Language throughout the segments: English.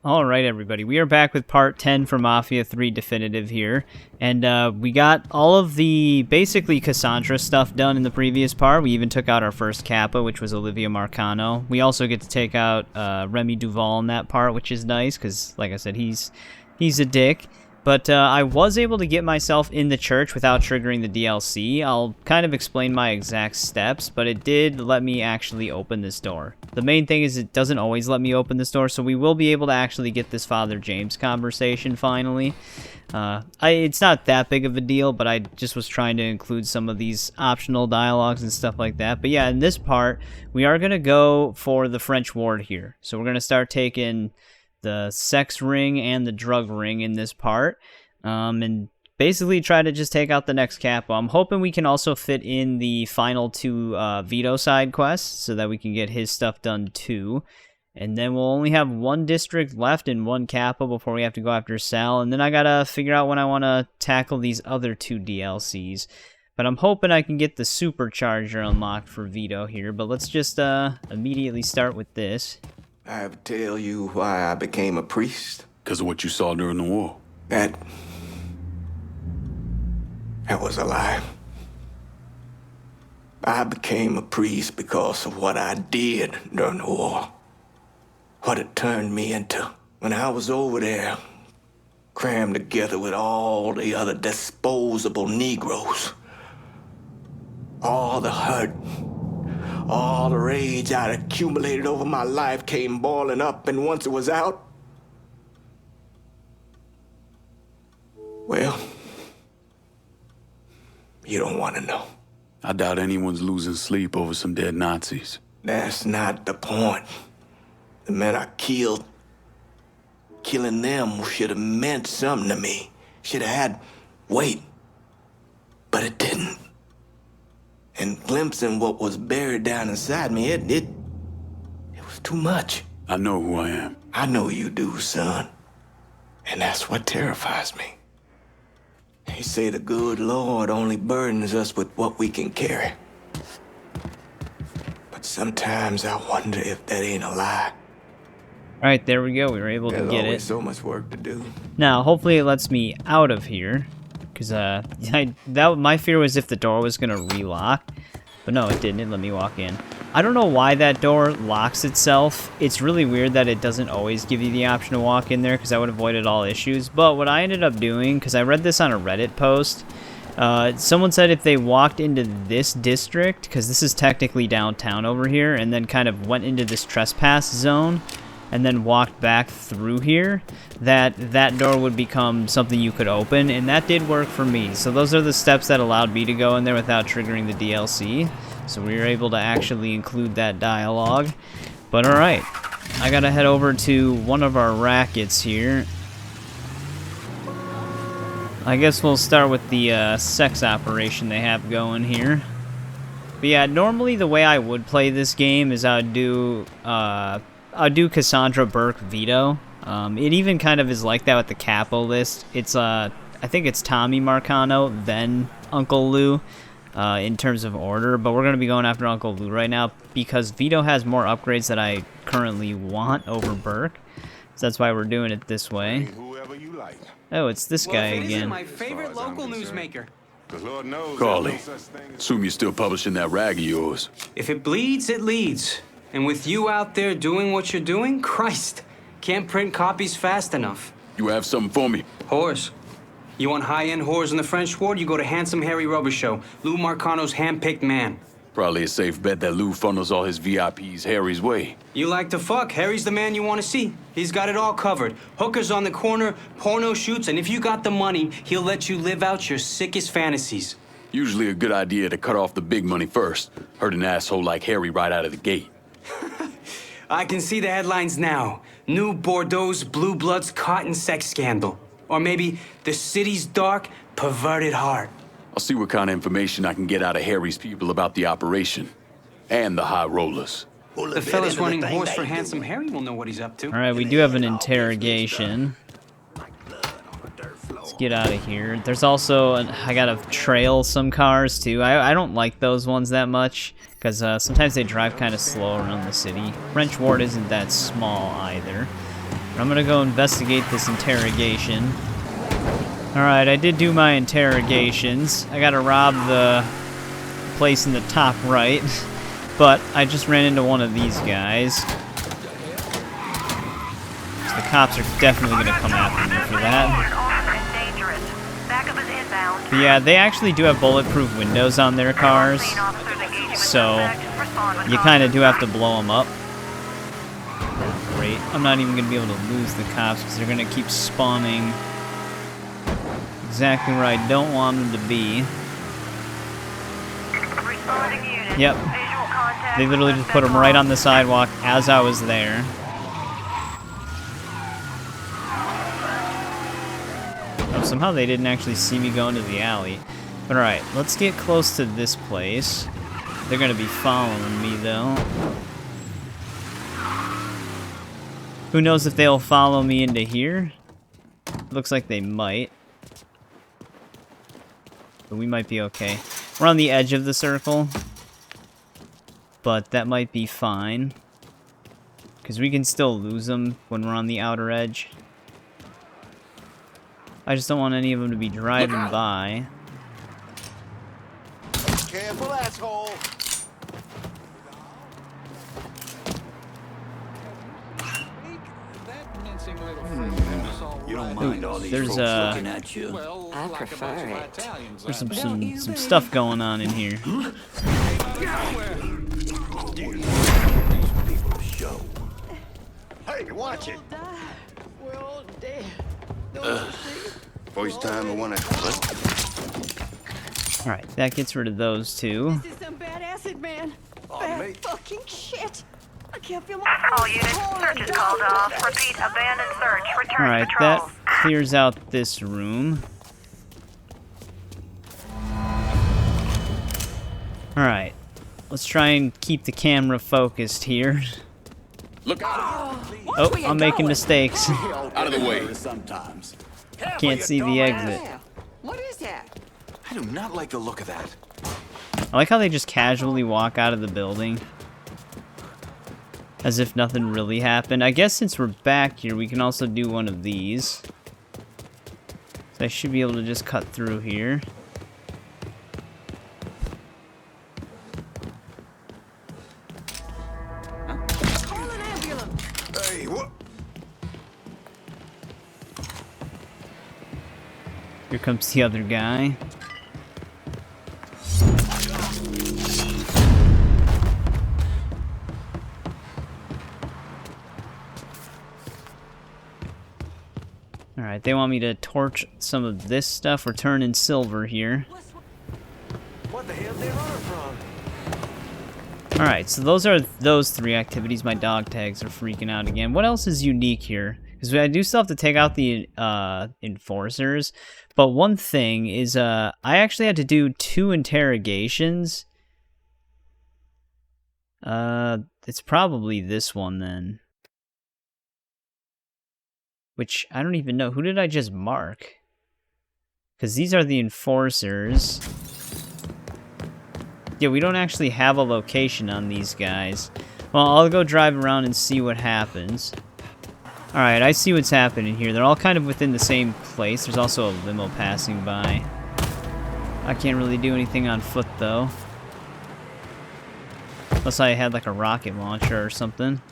Alright everybody, we are back with part 10 for Mafia 3 Definitive here, and we got all of the, basically Cassandra stuff done in the previous part. We even took out our first Kappa, which was Olivia Marcano. We also get to take out Remy Duvall in that part, which is nice, because, like I said, he's a dick. But I was able to get myself in the church without triggering the DLC. I'll kind of explain my exact steps, but it did let me actually open this door. The main thing is it doesn't always let me open this door, so we will be able to actually get this Father James conversation finally. It's not that big of a deal, but I just was trying to include some of these optional dialogues and stuff like that. But yeah, in this part, we are going to go for the French ward here. So we're going to start taking the sex ring and the drug ring in this part, and basically try to just take out the next capo. I'm hoping we can also fit in the final two Vito side quests so that we can get his stuff done too. And then we'll only have one district left and one capo before we have to go after Sal. And then I gotta figure out when I want to tackle these other two DLCs. But I'm hoping I can get the supercharger unlocked for Vito here. But let's just immediately start with this. I have to tell you why I became a priest. Because of what you saw during the war. That was a lie. I became a priest because of what I did during the war. What it turned me into. When I was over there, crammed together with all the other disposable Negroes. All the hurt, all the rage I'd accumulated over my life came boiling up, and once it was out, well, you don't want to know. I doubt anyone's losing sleep over some dead Nazis. That's not the point. The men I killed, killing them should have meant something to me. Should have had weight. But it didn't. And glimpsing what was buried down inside me, it was too much. I know who I am. I know you do, son. And that's what terrifies me. They say the good Lord only burdens us with what we can carry. But sometimes I wonder if that ain't a lie. Alright, there we go. We were able to There's get always it. so much work to do. Now, hopefully it lets me out of here. Because my fear was if the door was going to relock. But no, it didn't. It let me walk in. I don't know why that door locks itself. It's really weird that it doesn't always give you the option to walk in there, because I would have avoided all issues. But what I ended up doing, because I read this on a Reddit post, someone said if they walked into this district, because this is technically downtown over here, and then kind of went into this trespass zone, and then walked back through here, that door would become something you could open, and that did work for me. So those are the steps that allowed me to go in there without triggering the DLC. So we were able to actually include that dialogue. But alright, I gotta head over to one of our rackets here. I guess we'll start with the sex operation they have going here. But yeah, normally the way I would play this game is I'd do Cassandra, Burke, Vito. It even kind of is like that with the capo list. It's I think it's Tommy Marcano, then Uncle Lou, in terms of order. But we're going to be going after Uncle Lou right now because Vito has more upgrades that I currently want over Burke. So that's why we're doing it this way. Oh, it's this guy again. My favorite local newsmaker. Carly, assume you're still publishing that rag of yours. If it bleeds, it leads. And with you out there doing what you're doing, Christ, can't print copies fast enough. You have something for me? Whores. You want high-end whores in the French ward, you go to Handsome Harry Rubber Show, Lou Marcano's hand-picked man. Probably a safe bet that Lou funnels all his VIPs Harry's way. You like to fuck, Harry's the man you want to see. He's got it all covered. Hookers on the corner, porno shoots, and if you got the money, he'll let you live out your sickest fantasies. Usually a good idea to cut off the big money first. Hurt an asshole like Harry right out of the gate. I can see the headlines now. New Bordeaux's Blue Bloods cotton sex scandal. Or maybe the city's dark, perverted heart. I'll see what kind of information I can get out of Harry's people about the operation. And the high rollers. The fellas running Horse for Handsome Harry will know what he's up to. Alright, we do have an interrogation. Let's get out of here. There's also, I gotta trail some cars too. I don't like those ones that much, because sometimes they drive kind of slow around the city. French Ward isn't that small either. I'm gonna go investigate this interrogation. Alright, I did do my interrogations. I gotta rob the place in the top right, but I just ran into one of these guys. So the cops are definitely gonna come after me for that. But yeah, they actually do have bulletproof windows on their cars, so you kind of do have to blow them up. Great. I'm not even gonna be able to lose the cops because they're gonna keep spawning exactly where I don't want them to be. Yep. They literally just put them right on the sidewalk as I was there. Oh, somehow they didn't actually see me go into the alley. But alright, let's get close to this place. They're gonna be following me though. Who knows if they'll follow me into here? Looks like they might. But we might be okay. We're on the edge of the circle. But that might be fine. Because we can still lose them when we're on the outer edge. I just don't want any of them to be driving by. Careful, asshole. You don't mind all these There's folks looking at you. I prefer it. There's some stuff going on in here. Hey, watch it. We're all dead. First time I wanna. Alright, that gets rid of those two. This is some bad acid, man. Bad mate. fucking shit. I can't feel my All units, search is called off. Repeat, abandoned search. Return Alright, patrols. that clears out this room. Alright, let's try and keep the camera focused here. Look out! Oh, I'm making mistakes. Out of the way. Sometimes. Can't see the exit. Yeah. What is that? I do not like the look of that. I like how they just casually walk out of the building. As if nothing really happened. I guess since we're back here, we can also do one of these. So I should be able to just cut through here. Call an ambulance. Hey, what? Here comes the other guy. Alright, they want me to torch some of this stuff. We're turning silver here. What the hell they running from? Alright, so those are those three activities. My dog tags are freaking out again. What else is unique here? Because I do still have to take out the enforcers. But one thing is I actually had to do 2 interrogations. It's probably this one then. Which, I don't even know. Who did I just mark? Because these are the enforcers. Yeah, we don't actually have a location on these guys. Well, I'll go drive around and see what happens. Alright, I see what's happening here. They're all kind of within the same place. There's also a limo passing by. I can't really do anything on foot, though. Unless I had, like, a rocket launcher or something.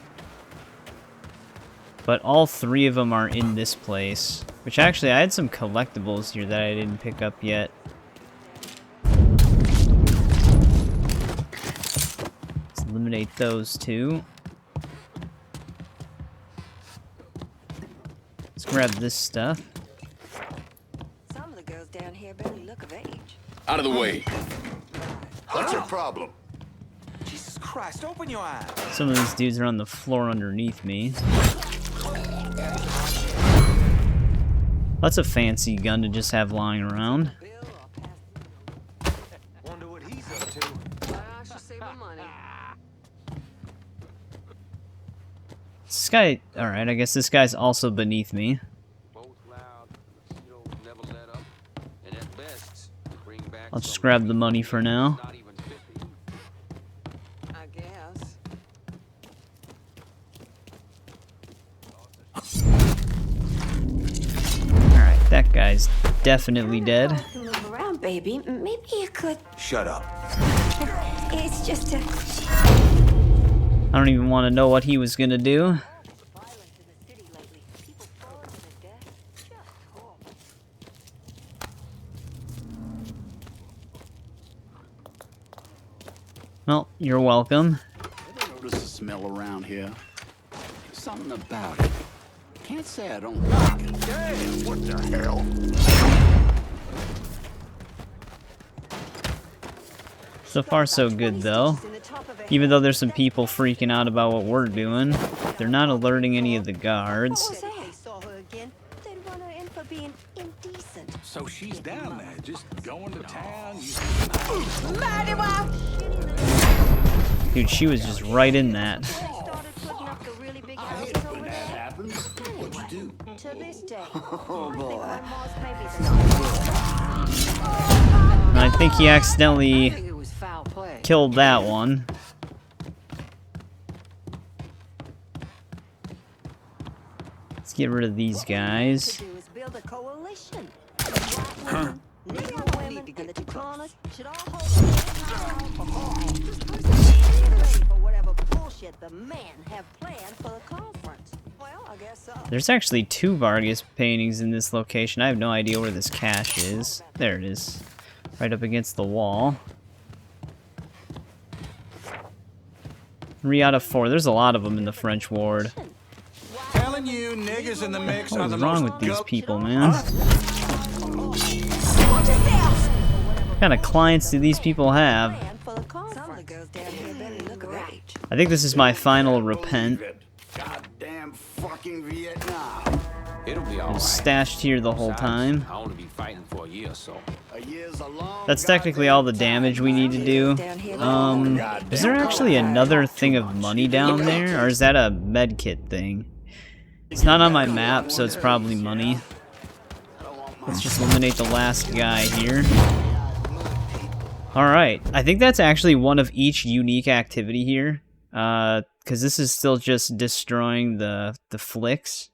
But all 3 of them are in this place. Which actually, I had some collectibles here that I didn't pick up yet. Let's eliminate those 2. Let's grab this stuff. Some of the girls down here barely look of age. Out of the way. What's your problem? Jesus Christ, open your eyes. Some of these dudes are on the floor underneath me. That's a fancy gun to just have lying around. Bill or pass. Wonder what he's up to. I should save my money. This guy... Alright, I guess this guy's also beneath me. Both loud, never let up, and at best, bring back I'll just grab the money for now. not even 50. I guess. guy's definitely dead. Move around, baby. Maybe you could. Shut up. It's just a. I don't even want to know what he was gonna do. Well, you're welcome. I notice a smell around here. Something about it. Can't say I don't like it. Damn, what the hell? So far, so good, though. Even though there's some people freaking out about what we're doing, they're not alerting any of the guards. They saw her again. They'd run her in for being indecent. So she's down there, just going to town. Dude, she was just right in that. What'd you do? To this day. And I think he accidentally It was foul play. killed that one. Let's get rid of these guys. Do is build a coalition. Negro women and the Chicanas should all hold for whatever bullshit the men have planned for the conference. Well, I guess so. There's actually 2 Vargas paintings in this location. I have no idea where this cache is. There it is. Right up against the wall. 3 out of 4. There's a lot of them in the French ward. Telling you, niggas in the mix are What's the wrong most with these gup- people, man? What kind of clients do these people have? Plan for the conference. Some of the girls down here better look right. I think this is my final repent. Goddamn fucking Vietnam. It'll be all I'm right. stashed here the whole time. I only be fighting for a year or so. A year's a long That's technically all the damage we need to do. Is there actually another thing of money down there? Or is that a medkit thing? It's not on my map, so it's probably money. Let's just eliminate the last guy here. Alright, I think that's actually one of each unique activity here. Because this is still just destroying the flicks.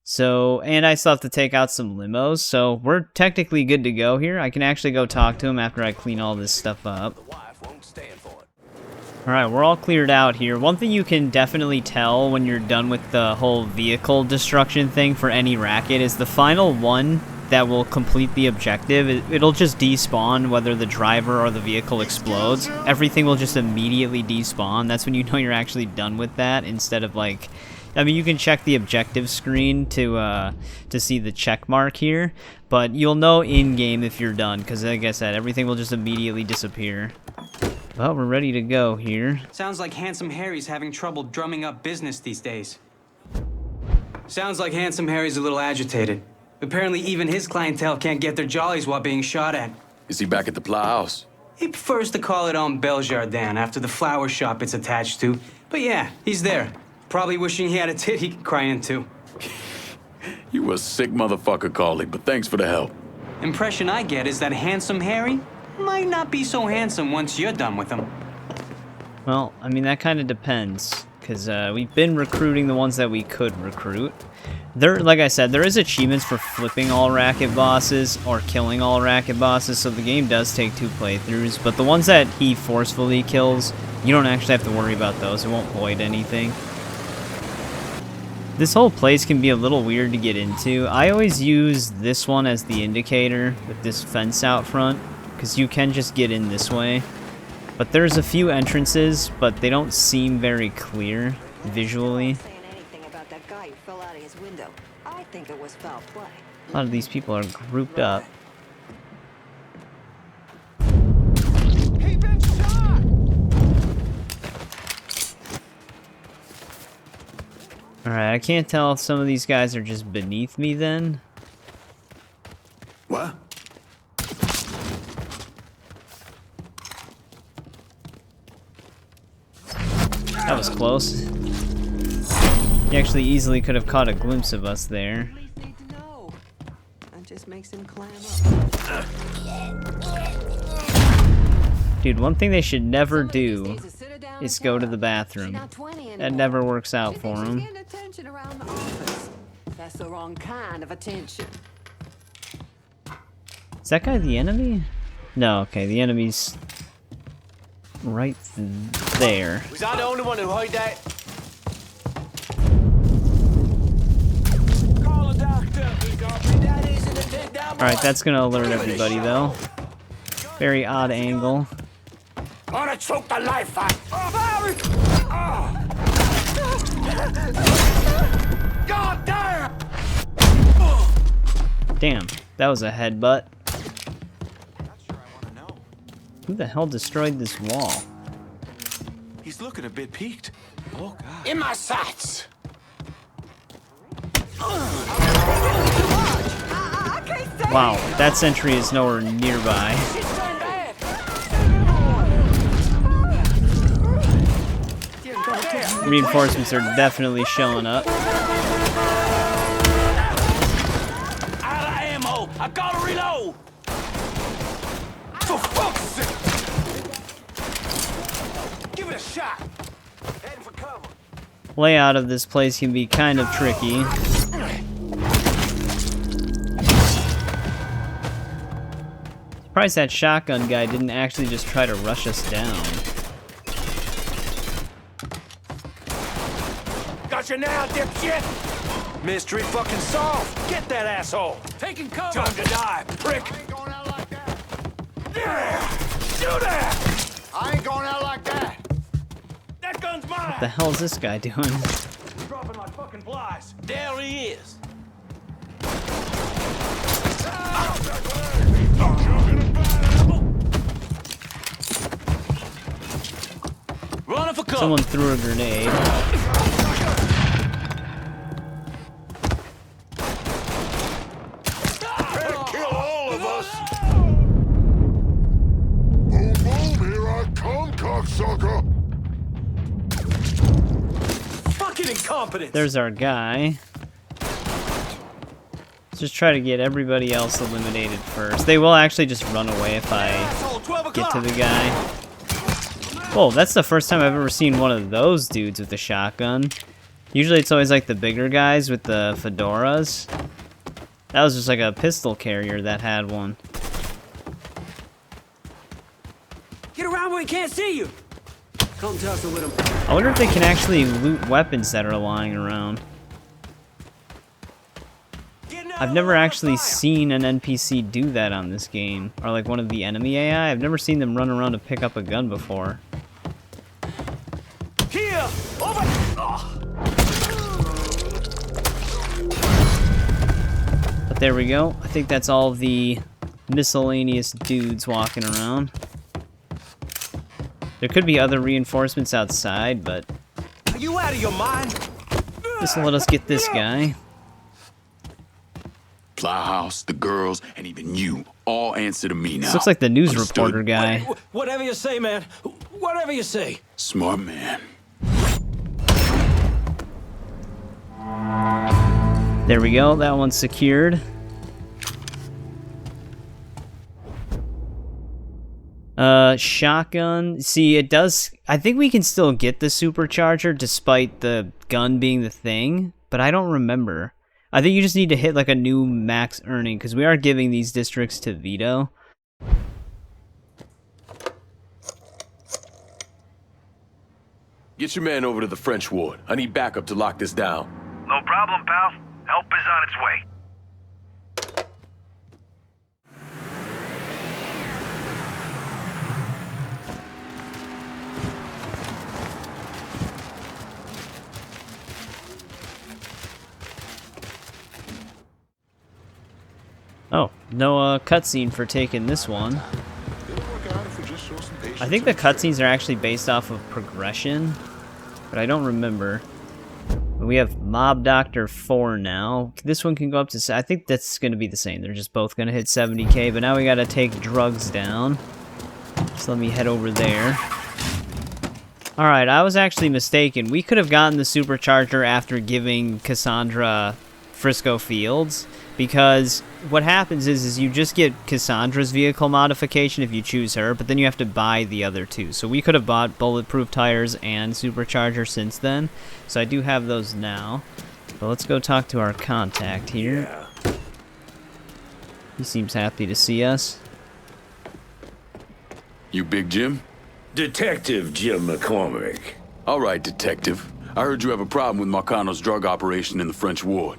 So, and I still have to take out some limos, so we're technically good to go here. I can actually go talk to him after I clean all this stuff up. Alright, we're all cleared out here. One thing you can definitely tell when you're done with the whole vehicle destruction thing for any racket is the final one that will complete the objective. It'll just despawn whether the driver or the vehicle explodes. Everything will just immediately despawn. That's when you know you're actually done with that, instead of like... I mean, you can check the objective screen to see the check mark here, but you'll know in-game if you're done, because like I said, everything will just immediately disappear. Well, we're ready to go here. Sounds like Handsome Harry's having trouble drumming up business these days. Sounds like Handsome Harry's a little agitated. Apparently even his clientele can't get their jollies while being shot at. Is he back at the Plow House? He prefers to call it on Beljardin after the flower shop it's attached to. But yeah, he's there. Probably wishing he had a tit he could cry into. You a sick motherfucker, Carly, but thanks for the help. Impression I get is that Handsome Harry might not be so handsome once you're done with him. Well, I mean, that kind of depends, because we've been recruiting the ones that we could recruit. Like I said, there is achievements for flipping all racket bosses or killing all racket bosses, so the game does take 2 playthroughs, but the ones that he forcefully kills, you don't actually have to worry about those. It won't void anything. This whole place can be a little weird to get into. I always use this one as the indicator with this fence out front, because you can just get in this way. But there's a few entrances, but they don't seem very clear visually. Saying anything about that guy who fell out of his window. I think it was foul play. A lot of these people are grouped up. He been shot! Alright, I can't tell if some of these guys are just beneath me then. What? That was close. He actually easily could have caught a glimpse of us there. Police need to know. That just makes him clam up. Dude, one thing they should never do is go to the bathroom. That never works out for them. Attention around the office. That's the wrong kind of attention. Is that guy the enemy? No, okay, the enemy's right there. Was I the only one who heard that? Call a doctor. Alright, that's gonna alert everybody though. Very odd angle. Gonna choke the life out. God damn! Damn, that was a headbutt. Who the hell destroyed this wall? He's looking a bit peaked. Oh God! In my sights. Wow, that sentry is nowhere nearby. Reinforcements are definitely showing up. Out of ammo. I gotta reload. For fuck's sake! Give it a shot. Heading for cover. Layout of this place can be kind of tricky. Surprised that shotgun guy didn't actually just try to rush us down. Got you now, dipshit! Mystery fucking solved! Get that asshole! Taking cover! Time to die, prick! I ain't going out like that! Yeah! Shoot it! I ain't going out like that! That gun's mine! What the hell is this guy doing? Dropping like fucking flies! There he is! Running for cover! Someone threw a grenade. Kill all of us! Boom, boom, here I come, cocksucker! Fucking incompetence! There's our guy. Let's just try to get everybody else eliminated first. They will actually just run away if I get to the guy. Whoa, that's the first time I've ever seen one of those dudes with a shotgun. Usually it's always like the bigger guys with the fedoras. That was just like a pistol carrier that had one. Get around where he can't see you! Come tussle with him. I wonder if they can actually loot weapons that are lying around. I've never actually seen an NPC do that on this game. Or like one of the enemy AI. I've never seen them run around to pick up a gun before. Here! Over! But there we go. I think that's all the miscellaneous dudes walking around. There could be other reinforcements outside, but Are you out of your mind? just let us get this guy. Flyhouse, the girls, and even you all answer to me now. This looks like the news Understood? reporter guy. Whatever you say, man. Whatever you say. Smart man. There we go. That one's secured. Shotgun. See, it does... I think we can still get the supercharger despite the gun being the thing, but I don't remember. I think you just need to hit like a new max earning, because we are giving these districts to Vito. Get your man over to the French ward. I need backup to lock this down. No problem, pal. Help is on its way. Oh, no cutscene for taking this one. I think the cutscenes are actually based off of progression, but I don't remember. But we have Mob Doctor 4 now. This one can go up to... I think that's going to be the same. They're just both going to hit 70k, but now we got to take drugs down. So let me head over there. Alright, I was actually mistaken. We could have gotten the supercharger after giving Cassandra Frisco Fields, because what happens is you just get Cassandra's vehicle modification if you choose her, but then you have to buy the other two. So we could have bought bulletproof tires and supercharger since then, so I do have those now. But let's go talk to our contact here. He seems happy to see us. You Big Jim? Detective Jim McCormick. All right, Detective. I heard you have a problem with Marcano's drug operation in the French ward.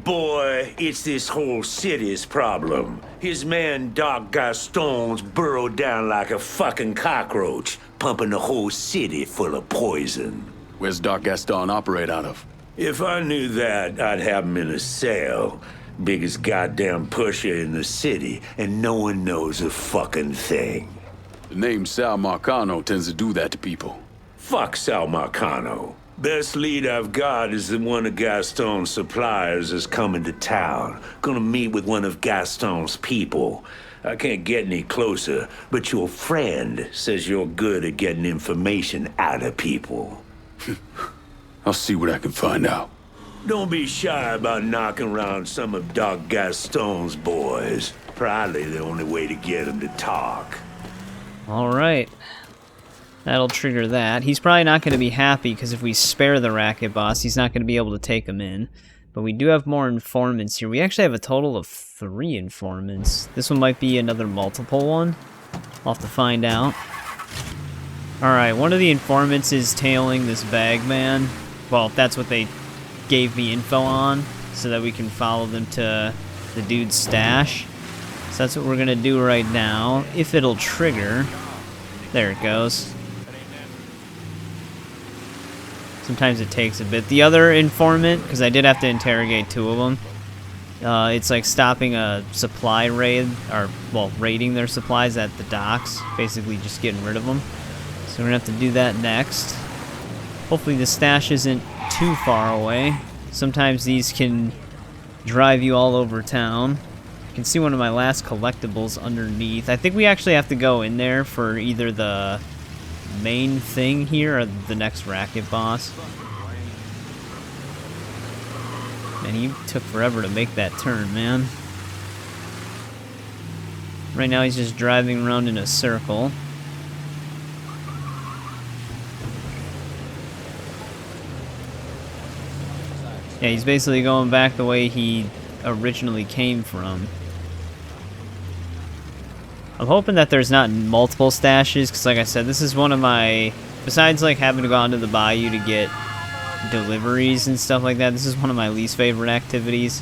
Boy, it's this whole city's problem. His man Doc Gaston's burrowed down like a fucking cockroach, pumping the whole city full of poison. Where's Doc Gaston operate out of? If I knew that, I'd have him in a cell. Biggest goddamn pusher in the city, and no one knows a fucking thing. The name Sal Marcano tends to do that to people. Fuck Sal Marcano. Best lead I've got is that one of Gaston's suppliers is coming to town. Gonna meet with one of Gaston's people. I can't get any closer, but your friend says you're good at getting information out of people. I'll see what I can find out. Don't be shy about knocking around some of Doc Gaston's boys. Probably the only way to get him to talk. All right. That'll trigger that. He's probably not going to be happy because if we spare the Racket boss, he's not going to be able to take him in. But we do have more informants here. We actually have a total of 3 informants. This one might be another multiple one. I'll have to find out. Alright, one of the informants is tailing this bag man. Well, that's what they gave me info on, so that we can follow them to the dude's stash. So that's what we're going to do right now. If it'll trigger. There it goes. Sometimes it takes a bit. The other informant, because I did have to interrogate 2 of them, it's like stopping a supply raid, or, well, raiding their supplies at the docks. Basically just getting rid of them. So we're going to have to do that next. Hopefully the stash isn't too far away. Sometimes these can drive you all over town. You can see one of my last collectibles underneath. I think we actually have to go in there for either the main thing here or the next Racket boss. Man, he took forever to make that turn, man. Right now he's just driving around in a circle. Yeah, he's basically going back the way he originally came from. I'm hoping that there's not multiple stashes, because like I said, this is one of my... Besides like having to go onto the bayou to get deliveries and stuff like that, this is one of my least favorite activities.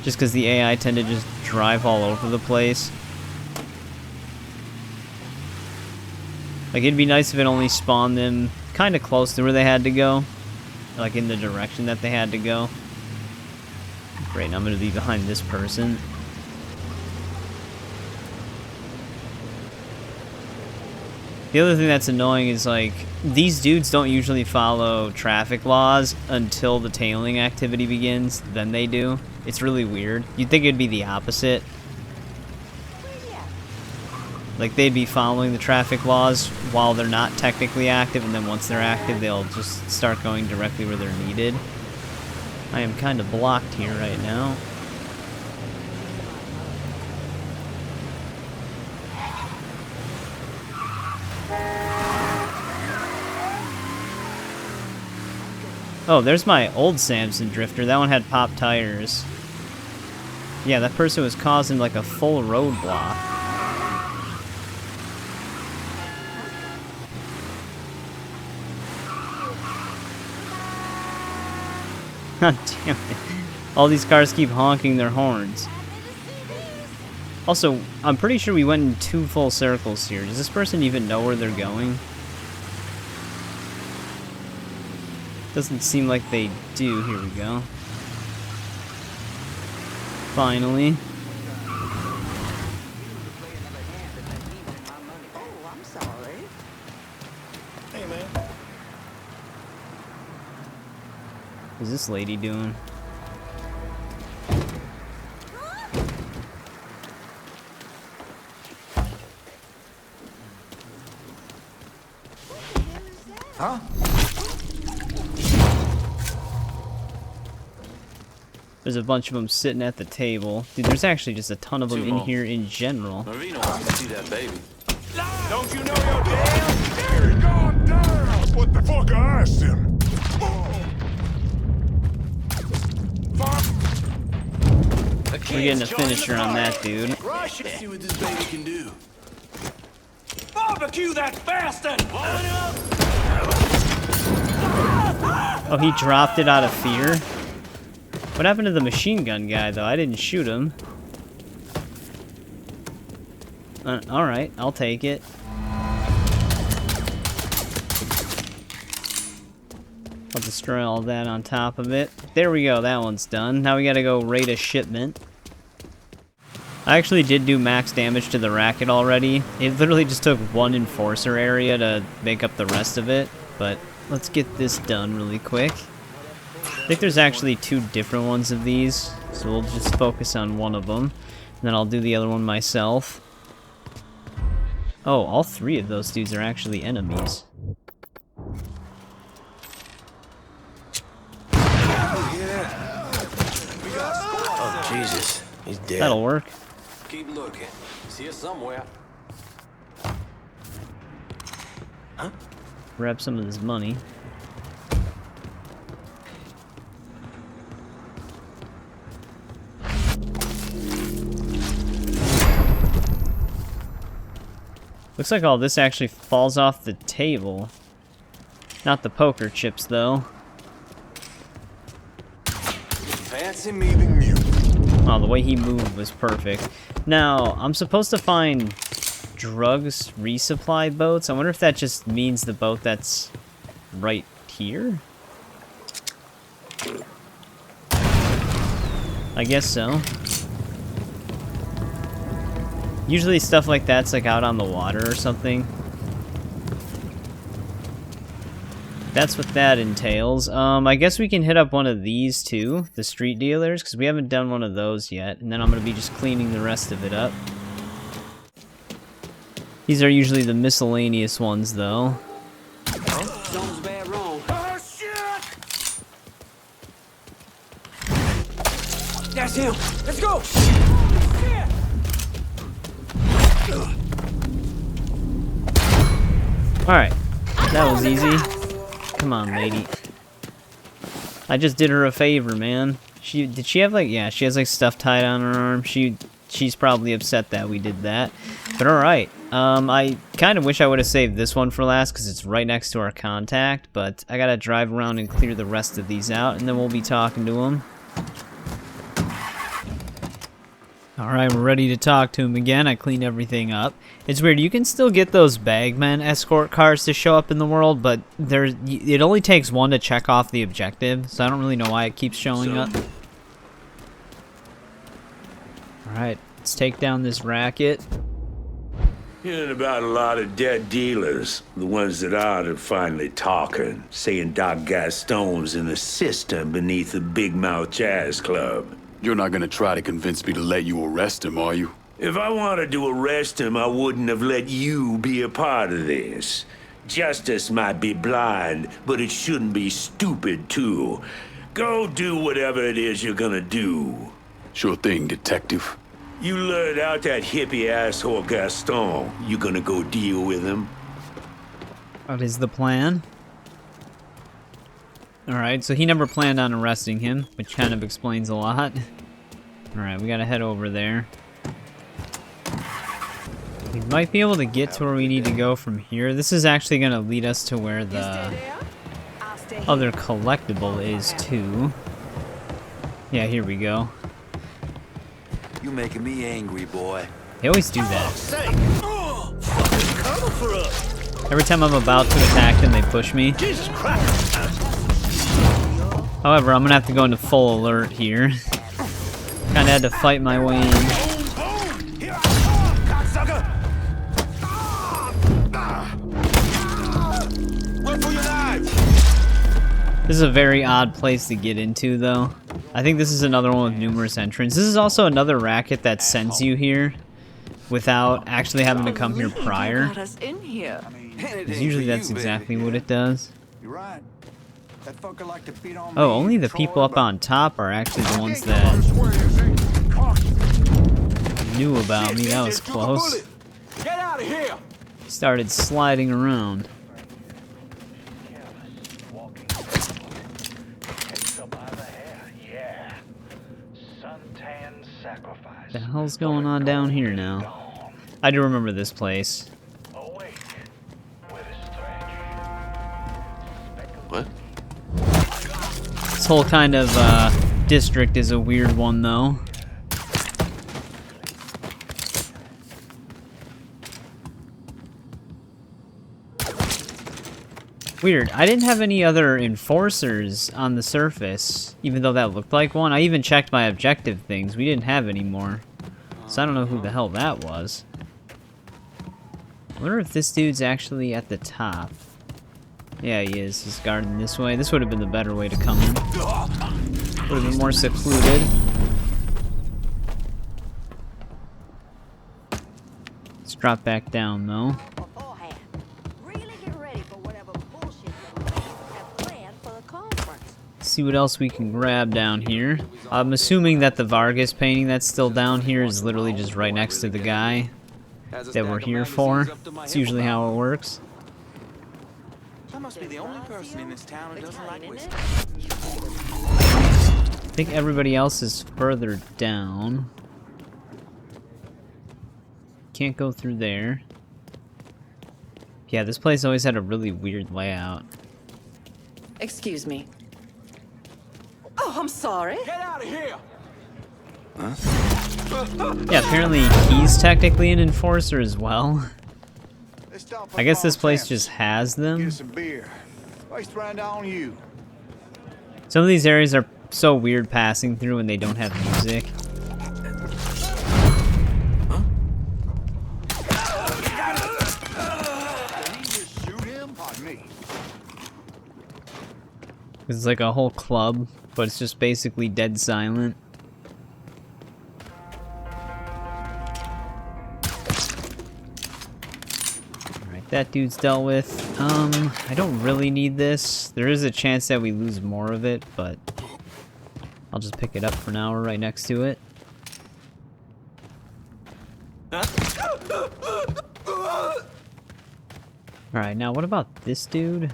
Just because the AI tend to just drive all over the place. Like, it'd be nice if it only spawned them kind of close to where they had to go. Like, in the direction that they had to go. Great, now I'm going to be behind this person. The other thing that's annoying is, like, these dudes don't usually follow traffic laws until the tailing activity begins. Then they do. It's really weird. You'd think it'd be the opposite. Like, they'd be following the traffic laws while they're not technically active, and then once they're active, they'll just start going directly where they're needed. I am kind of blocked here right now. Oh, there's my old Samson drifter. That one had pop tires. Yeah, that person was causing like a full roadblock. God damn it. All these cars keep honking their horns. Also, I'm pretty sure we went in 2 full circles here. Does this person even know where they're going? Doesn't seem like they do. Here we go. Finally. Oh, I'm sorry. Hey, man. What's this lady doing? Huh? There's a bunch of them sitting at the table. Dude, there's actually just a ton of them in here in general. Vito wants to see that baby. Don't you know your damn? There he gone down! What the fuck I asked him? The key We're getting a finisher on that dude. Rush it. See what this baby can do. Barbecue that bastard! Oh, he dropped it out of fear? What happened to the machine gun guy, though? I didn't shoot him. Alright, I'll take it. I'll destroy all that on top of it. There we go, that one's done. Now we gotta go raid a shipment. I actually did do max damage to the Racket already. It literally just took one enforcer area to make up the rest of it. But let's get this done really quick. I think there's actually 2 different ones of these, so we'll just focus on one of them. And then I'll do the other one myself. Oh, all 3 of those dudes are actually enemies. Oh, Jesus. He's dead. That'll work. Keep looking. See us somewhere. Huh? Grab some of this money. Looks like all this actually falls off the table. Not the poker chips, though. Fancy me being mute. Oh, the way he moved was perfect. Now, I'm supposed to find drugs resupply boats. I wonder if that just means the boat that's right here? I guess so. Usually stuff like that's like out on the water or something. That's what that entails. I guess we can hit up one of these too, the street dealers, because we haven't done one of those yet. And then I'm going to be just cleaning the rest of it up. These are usually the miscellaneous ones, though. Something's bad wrong. Oh, shit! That's him. Let's go! Shit! Alright, that was easy. Come on, lady. I just did her a favor, man. Did she have like, yeah, she has like stuff tied on her arm. She's probably upset that we did that. But alright, I kind of wish I would have saved this one for last because it's right next to our contact, but I gotta drive around and clear the rest of these out and then we'll be talking to him. Alright, we're ready to talk to him again. I cleaned everything up. It's weird, you can still get those bagman escort cars to show up in the world, but it only takes one to check off the objective, so I don't really know why it keeps showing up. Alright, let's take down this Racket. Hearing about a lot of dead dealers. The ones that aren't are finally talking, saying Doc Gaston's in the system beneath the Big Mouth Jazz Club. You're not gonna try to convince me to let you arrest him, are you? If I wanted to arrest him, I wouldn't have let you be a part of this. Justice might be blind, but it shouldn't be stupid, too. Go do whatever it is you're gonna do. Sure thing, detective. You lured out that hippie asshole Gaston. You gonna go deal with him? What is the plan? Alright, so he never planned on arresting him, which kind of explains a lot. Alright, we gotta head over there. We might be able to get to where we need to go from here. This is actually gonna lead us to where the other collectible is, too. Yeah, here we go. You making me angry, boy. They always do that. Every time I'm about to attack them, they push me. Jesus Christ! However, I'm gonna have to go into full alert here. Kinda had to fight my way in. This is a very odd place to get into, though. I think this is another one with numerous entrances. This is also another Racket that sends you here without actually having to come here prior. Because usually that's exactly what it does. Oh, only the people up on top are actually the ones that knew about me. That was close. Get out of here! Started sliding around. What the hell's going on down here now? I do remember this place. What? This whole kind of district is a weird one, though. Weird. I didn't have any other enforcers on the surface, even though that looked like one. I even checked my objective things. We didn't have any more. So I don't know who the hell that was. I wonder if this dude's actually at the top. Yeah, he is. He's guarding this way. This would have been the better way to come in. Would have been more secluded. Let's drop back down, though. See what else we can grab down here. I'm assuming that the Vargas painting that's still down here is literally just right next to the guy that we're here for. It's usually how it works. I must be the only person in this town who doesn't like whiskey. I think everybody else is further down. Can't go through there. Yeah, this place always had a really weird layout. Excuse me. Oh, I'm sorry. Get out of here! Yeah, apparently he's technically an enforcer as well. I guess this place just has them. Some beer. Waste round on you. Some of these areas are so weird passing through when they don't have music. It's like a whole club, but it's just basically dead silent. Alright, that dude's dealt with. I don't really need this. There is a chance that we lose more of it, but I'll just pick it up for now. We're right next to it. Alright, now what about this dude?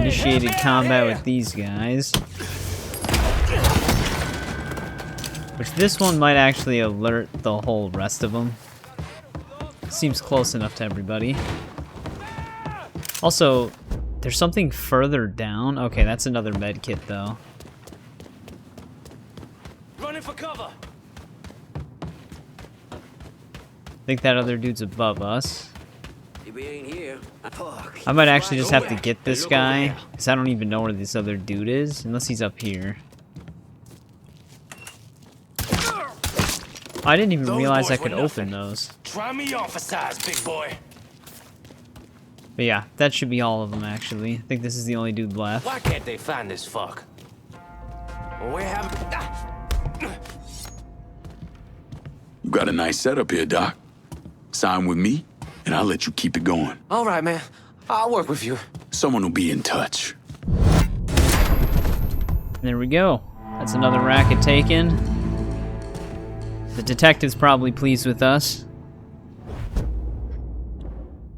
Initiated combat with these guys. Which this one might actually alert the whole rest of them. Seems close enough to everybody. Also, there's something further down. Okay, that's another med kit though. Running for cover. I think that other dude's above us. If he ain't here, I might actually just have to get this guy, because I don't even know where this other dude is, unless he's up here. I didn't even realize I could open those. Try me on for size, big boy. But yeah, that should be all of them actually. I think this is the only dude left. Why can't they find this fuck? Well, we have. You got a nice setup here, Doc. Sign with me, and I'll let you keep it going. All right, man. I'll work with you. Someone will be in touch. There we go. That's another racket taken. The detective's probably pleased with us.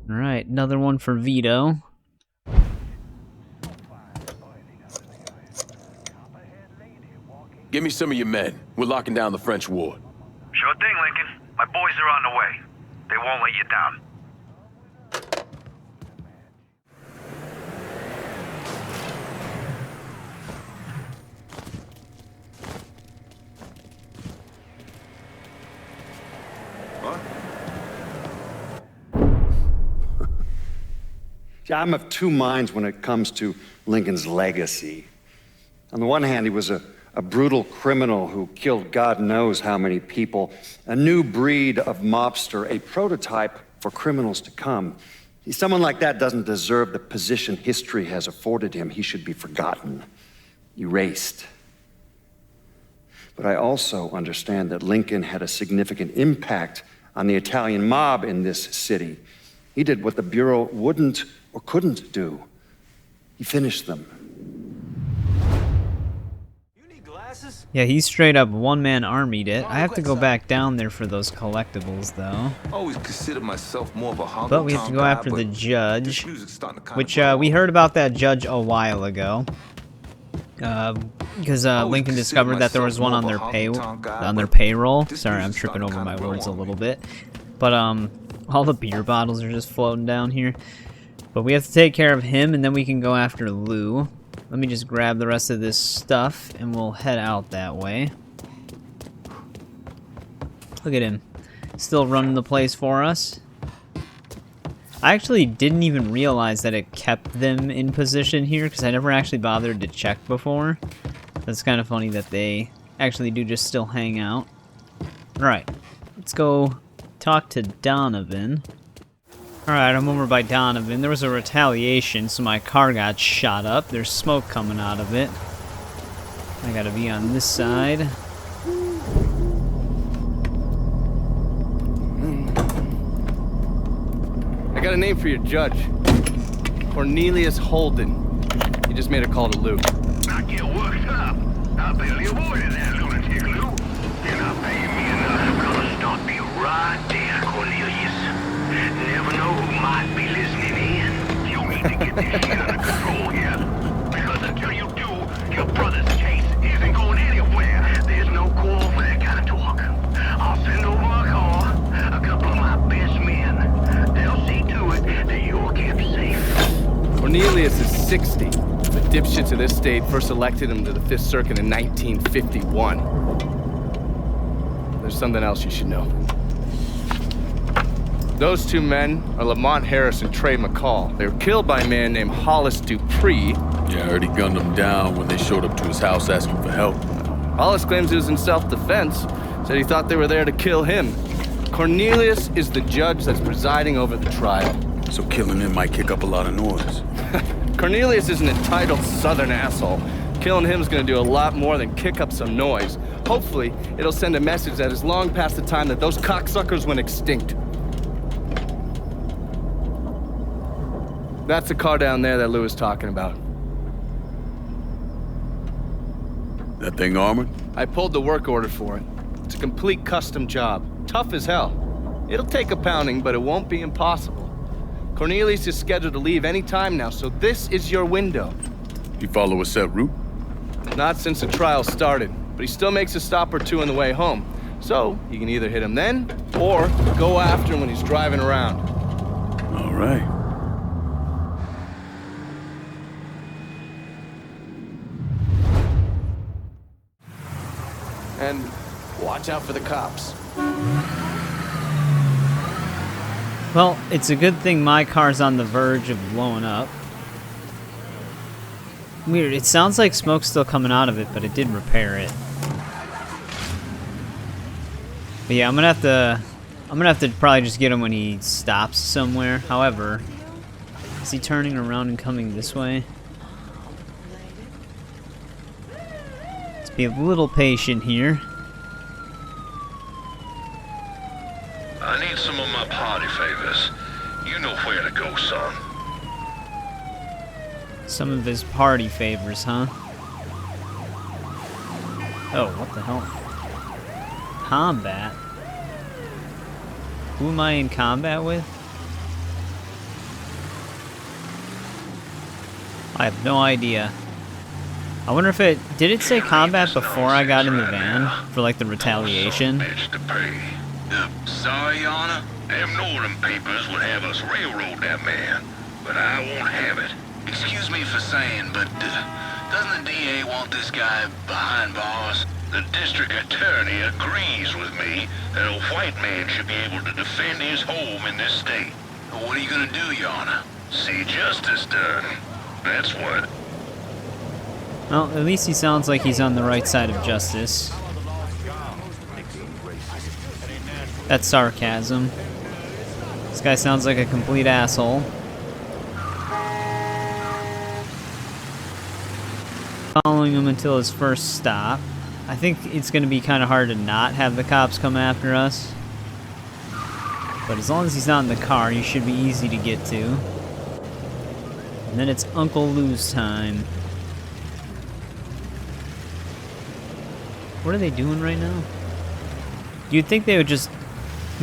Alright, another one for Vito. Give me some of your men. We're locking down the French ward. Sure thing, Lincoln. My boys are on the way. They won't let you down. I'm of two minds when it comes to Lincoln's legacy. On the one hand, he was a brutal criminal who killed God knows how many people, a new breed of mobster, a prototype for criminals to come. Someone like that doesn't deserve the position history has afforded him. He should be forgotten, erased. But I also understand that Lincoln had a significant impact on the Italian mob in this city. He did what the Bureau wouldn't or couldn't do. He finished them. Yeah, he straight up one-man armied it. I have to go back down there for those collectibles, though. Always consider myself more of a But we have to go after the judge, which we heard about that judge a while ago. Because Lincoln discovered that there was one on their payroll. Sorry, I'm tripping over my words a little bit. But all the beer bottles are just floating down here. But we have to take care of him, and then we can go after Lou. Let me just grab the rest of this stuff, and we'll head out that way. Look at him. Still running the place for us. I actually didn't even realize that it kept them in position here, because I never actually bothered to check before. That's kind of funny that they actually do just still hang out. Alright, let's go talk to Donovan. Alright, I'm over by Donovan. There was a retaliation, so my car got shot up. There's smoke coming out of it. I gotta be on this side. I got a name for your judge. Cornelius Holden. He just made a call to Lou. Not get worked up. I'll barely avoided that lunatic, Lou. You're not paying me enough. I'm gonna stop you right there, Cornelius. Never know who might be listening in. You need to get this shit under control here. Because until you do, your brother's case isn't going anywhere. There's no call for that kind of talk. I'll send over a car, a couple of my best men. They'll see to it that you're kept safe. Cornelius is 60. The dipshits of this state first elected him to the 5th Circuit in 1951. There's something else you should know. Those two men are Lamont Harris and Trey McCall. They were killed by a man named Hollis Dupree. Yeah, I heard he gunned them down when they showed up to his house asking for help. Hollis claims he was in self-defense. Said he thought they were there to kill him. Cornelius is the judge that's presiding over the trial. So killing him might kick up a lot of noise. Cornelius is an entitled southern asshole. Killing him is gonna do a lot more than kick up some noise. Hopefully, it'll send a message that is long past the time that those cocksuckers went extinct. That's the car down there that Lou was talking about. That thing armored? I pulled the work order for it. It's a complete custom job. Tough as hell. It'll take a pounding, but it won't be impossible. Cornelius is scheduled to leave any time now, so this is your window. You follow a set route? Not since the trial started, but he still makes a stop or two on the way home. So, you can either hit him then, or go after him when he's driving around. All right. And watch out for the cops. Well, it's a good thing my car's on the verge of blowing up. Weird, it sounds like smoke's still coming out of it, but it did repair it. But yeah, I'm gonna have to probably just get him when he stops somewhere. However, is he turning around and coming this way? Let's be a little patient here. I need some of my party favors. You know where to go, son. Some of his party favors, huh? Oh, what the hell? Combat? Who am I in combat with? I have no idea. I wonder if it... Did it say combat before I got in the van? For, like, the retaliation? Sorry, Your Honor. Them Northern papers would have us railroad that man, but I won't have it. Excuse me for saying, but doesn't the DA want this guy behind bars? The district attorney agrees with me that a white man should be able to defend his home in this state. What are you gonna do, Your Honor? See justice done. That's what. Well, at least he sounds like he's on the right side of justice. That's sarcasm. This guy sounds like a complete asshole. Following him until his first stop. I think it's going to be kind of hard to not have the cops come after us. But as long as he's not in the car, he should be easy to get to. And then it's Uncle Lou's time. What are they doing right now? You'd think they would just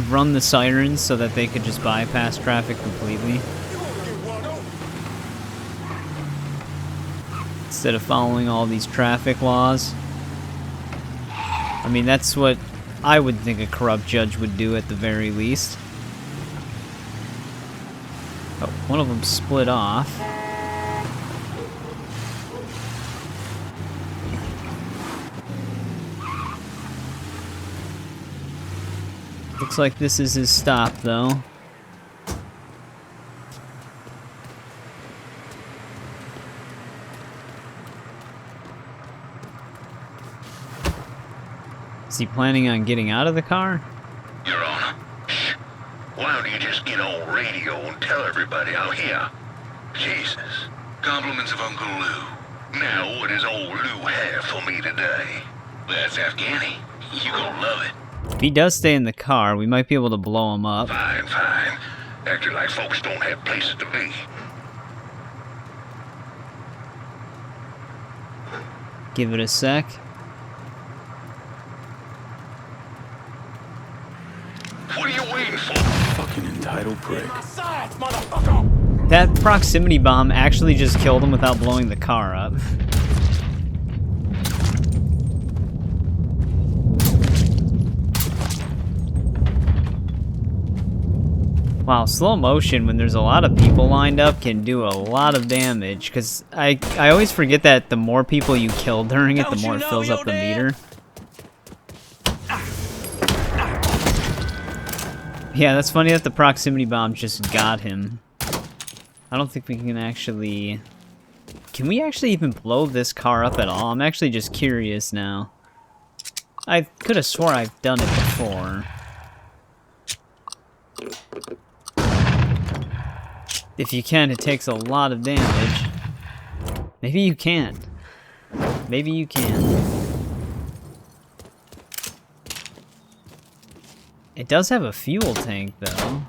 run the sirens so that they could just bypass traffic completely. Instead of following all these traffic laws. I mean, that's what I would think a corrupt judge would do at the very least. Oh, one of them split off. Looks like this is his stop, though. Is he planning on getting out of the car? Your Honor, why don't you just get on radio and tell everybody out here? Jesus. Compliments of Uncle Lou. Now, what does old Lou have for me today? That's Afghani. You gonna love it. If he does stay in the car, we might be able to blow him up. Fine, fine. Acting like folks don't have places to be. Give it a sec. What are you waiting for? Fucking entitled prick. That proximity bomb actually just killed him without blowing the car up. Wow, slow motion when there's a lot of people lined up can do a lot of damage, because I always forget that the more people you kill during it, the more it fills up the meter. Yeah, that's funny that the proximity bomb just got him. I don't think we can actually... Can we actually even blow this car up at all? I'm actually just curious now. I could have swore I've done it before. If you can, it takes a lot of damage. Maybe you can't. Maybe you can. It does have a fuel tank, though.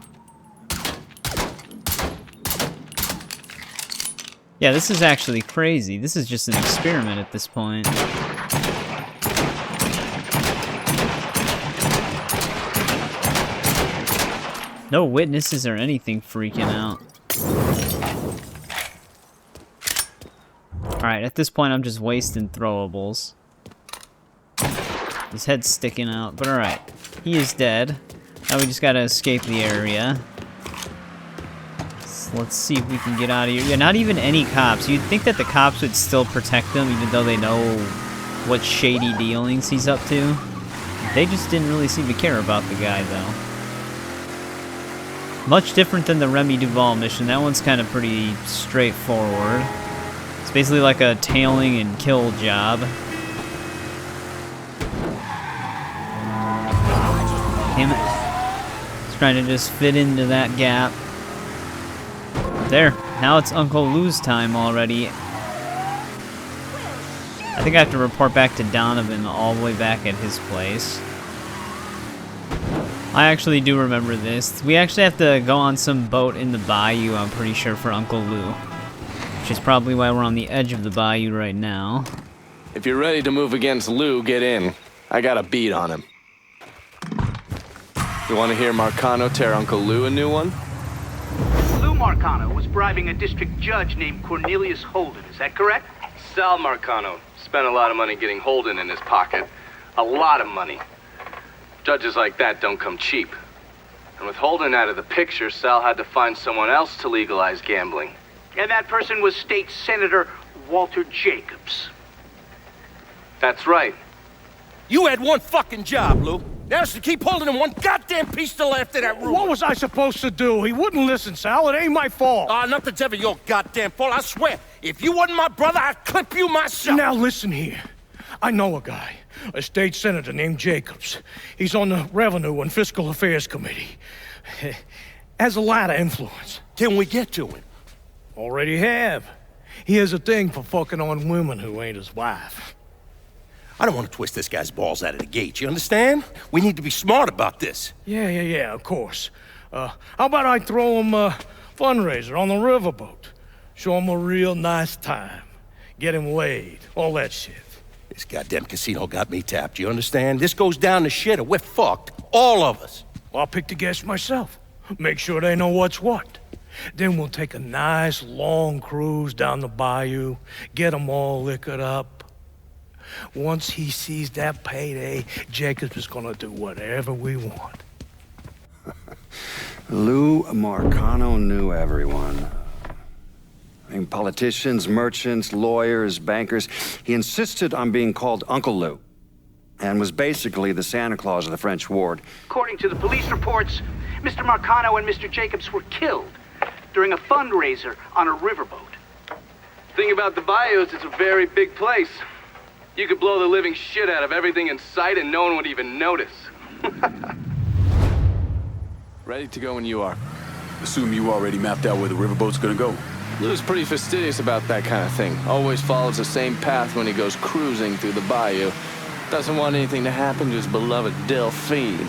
Yeah, this is actually crazy. This is just an experiment at this point. No witnesses or anything freaking out. Alright, at this point I'm just wasting throwables. His head's sticking out, but alright. He is dead. Now we just gotta escape the area. So let's see if we can get out of here. Yeah, not even any cops. You'd think that the cops would still protect him, even though they know what shady dealings he's up to. They just didn't really seem to care about the guy, though. Much different than the Remy Duvall mission. That one's kind of pretty straightforward. It's basically like a tailing and kill job. Damn it. It's trying to just fit into that gap. There. Now it's Uncle Lou's time already. I think I have to report back to Donovan all the way back at his place. I actually do remember this. We actually have to go on some boat in the bayou, I'm pretty sure, for Uncle Lou. Which is probably why we're on the edge of the bayou right now. If you're ready to move against Lou, get in. I got a beat on him. You want to hear Marcano tear Uncle Lou a new one? Lou Marcano was bribing a district judge named Cornelius Holden, is that correct? Sal Marcano spent a lot of money getting Holden in his pocket. A lot of money. Judges like that don't come cheap. And with Holden out of the picture, Sal had to find someone else to legalize gambling. And that person was State Senator Walter Jacobs. That's right. You had one fucking job, Lou. That's to keep holding him one goddamn piece to left of that room. What was I supposed to do? He wouldn't listen, Sal. It ain't my fault. Nothing's ever your goddamn fault, I swear. If you wasn't my brother, I'd clip you myself. Now listen here. I know a guy, a state senator named Jacobs. He's on the Revenue and Fiscal Affairs Committee. Has a lot of influence. Can we get to him? Already have. He has a thing for fucking on women who ain't his wife. I don't want to twist this guy's balls out of the gate, you understand? We need to be smart about this. Yeah, of course. How about I throw him a fundraiser on the riverboat? Show him a real nice time. Get him laid, all that shit. This goddamn casino got me tapped, you understand? This goes down the shitter. We're fucked. All of us. Well, I'll pick the guests myself. Make sure they know what's what. Then we'll take a nice long cruise down the bayou, get them all liquored up. Once he sees that payday, Jacobs is gonna do whatever we want. Lou Marcano knew everyone. I mean, politicians, merchants, lawyers, bankers. He insisted on being called Uncle Lou, and was basically the Santa Claus of the French ward. According to the police reports, Mr. Marcano and Mr. Jacobs were killed during a fundraiser on a riverboat. Thing about the bayou is it's a very big place. You could blow the living shit out of everything in sight and no one would even notice. Ready to go when you are. Assume you already mapped out where the riverboat's gonna go. Lou's pretty fastidious about that kind of thing. Always follows the same path when he goes cruising through the bayou. Doesn't want anything to happen to his beloved Delphine.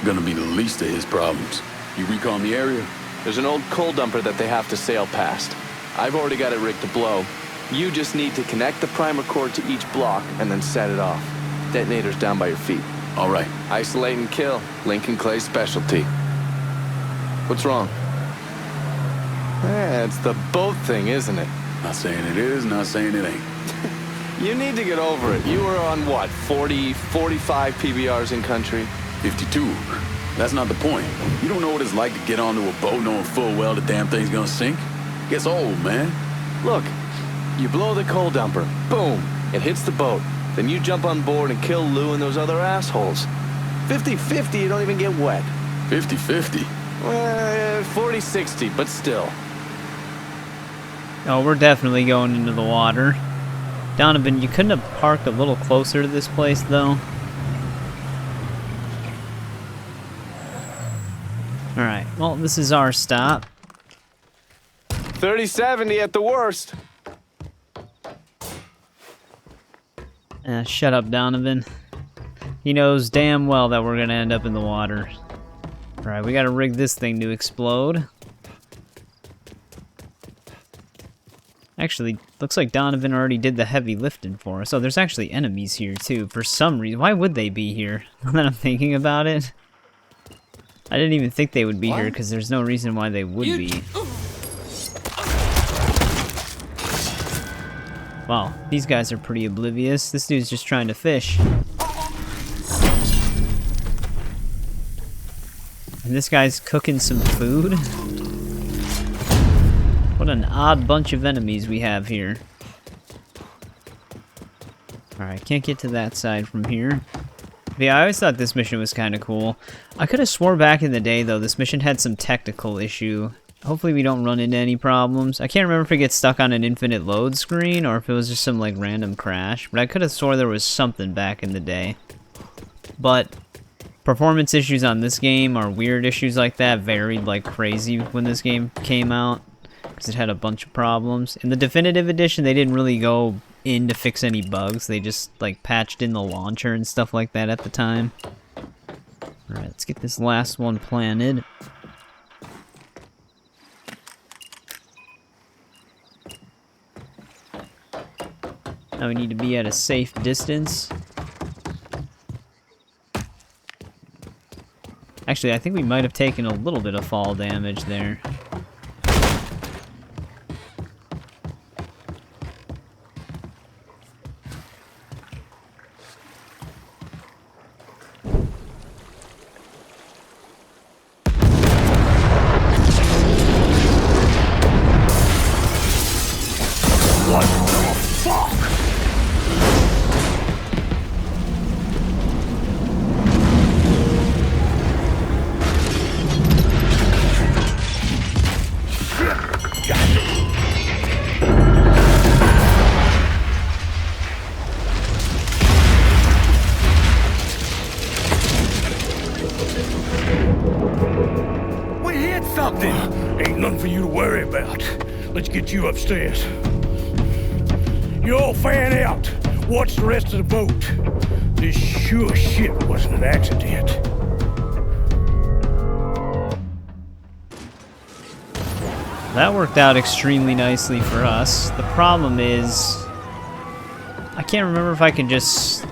Gonna be the least of his problems. You recon the area? There's an old coal dumper that they have to sail past. I've already got it rigged to blow. You just need to connect the primer cord to each block and then set it off. Detonator's down by your feet. All right. Isolate and kill. Lincoln Clay's specialty. What's wrong? It's the boat thing, isn't it? Not saying it is, not saying it ain't. You need to get over it. You were on what, 40, 45 PBRs in country? 52. That's not the point. You don't know what it's like to get onto a boat knowing full well the damn thing's gonna sink. Gets old, man. Look, you blow the coal dumper. Boom. It hits the boat. Then you jump on board and kill Lou and those other assholes. 50-50, you don't even get wet. 50-50? 40-60, but still. Oh, we're definitely going into the water. Donovan, you couldn't have parked a little closer to this place, though. Alright, well, this is our stop. 30-70 at the worst. Shut up, Donovan. He knows damn well that we're gonna end up in the water. Alright, we gotta rig this thing to explode. Actually, looks like Donovan already did the heavy lifting for us. Oh, there's actually enemies here, too, for some reason. Why would they be here? Now that I'm thinking about it. I didn't even think they would be here, because there's no reason why they would be. Wow, these guys are pretty oblivious. This dude's just trying to fish. And this guy's cooking some food? What an odd bunch of enemies we have here. Alright, can't get to that side from here. But yeah, I always thought this mission was kind of cool. I could have swore back in the day, though, this mission had some technical issue. Hopefully we don't run into any problems. I can't remember if it gets stuck on an infinite load screen or if it was just some, like, random crash. But I could have swore there was something back in the day. But performance issues on this game, or weird issues like that, varied like crazy when this game came out. Because it had a bunch of problems. In the definitive edition, they didn't really go in to fix any bugs. They just, like, patched in the launcher and stuff like that at the time. Alright, let's get this last one planted. Now we need to be at a safe distance. Actually, I think we might have taken a little bit of fall damage there. You upstairs. You all fan out. Watch the rest of the boat. This sure shit wasn't an accident. That worked out extremely nicely for us. The problem is I can't remember if I can just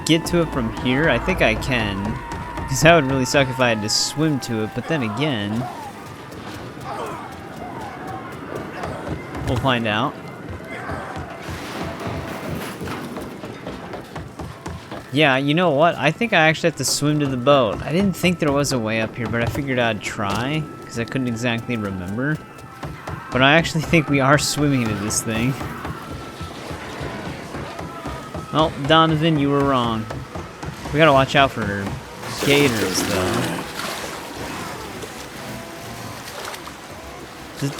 get to it from here. I think I can. Because that would really suck if I had to swim to it, but then again... we'll find out. Yeah, you know what? I think I actually have to swim to the boat. I didn't think there was a way up here, but I figured I'd try, because I couldn't exactly remember. But I actually think we are swimming to this thing. Well, Donovan, you were wrong. We gotta watch out for gators, though.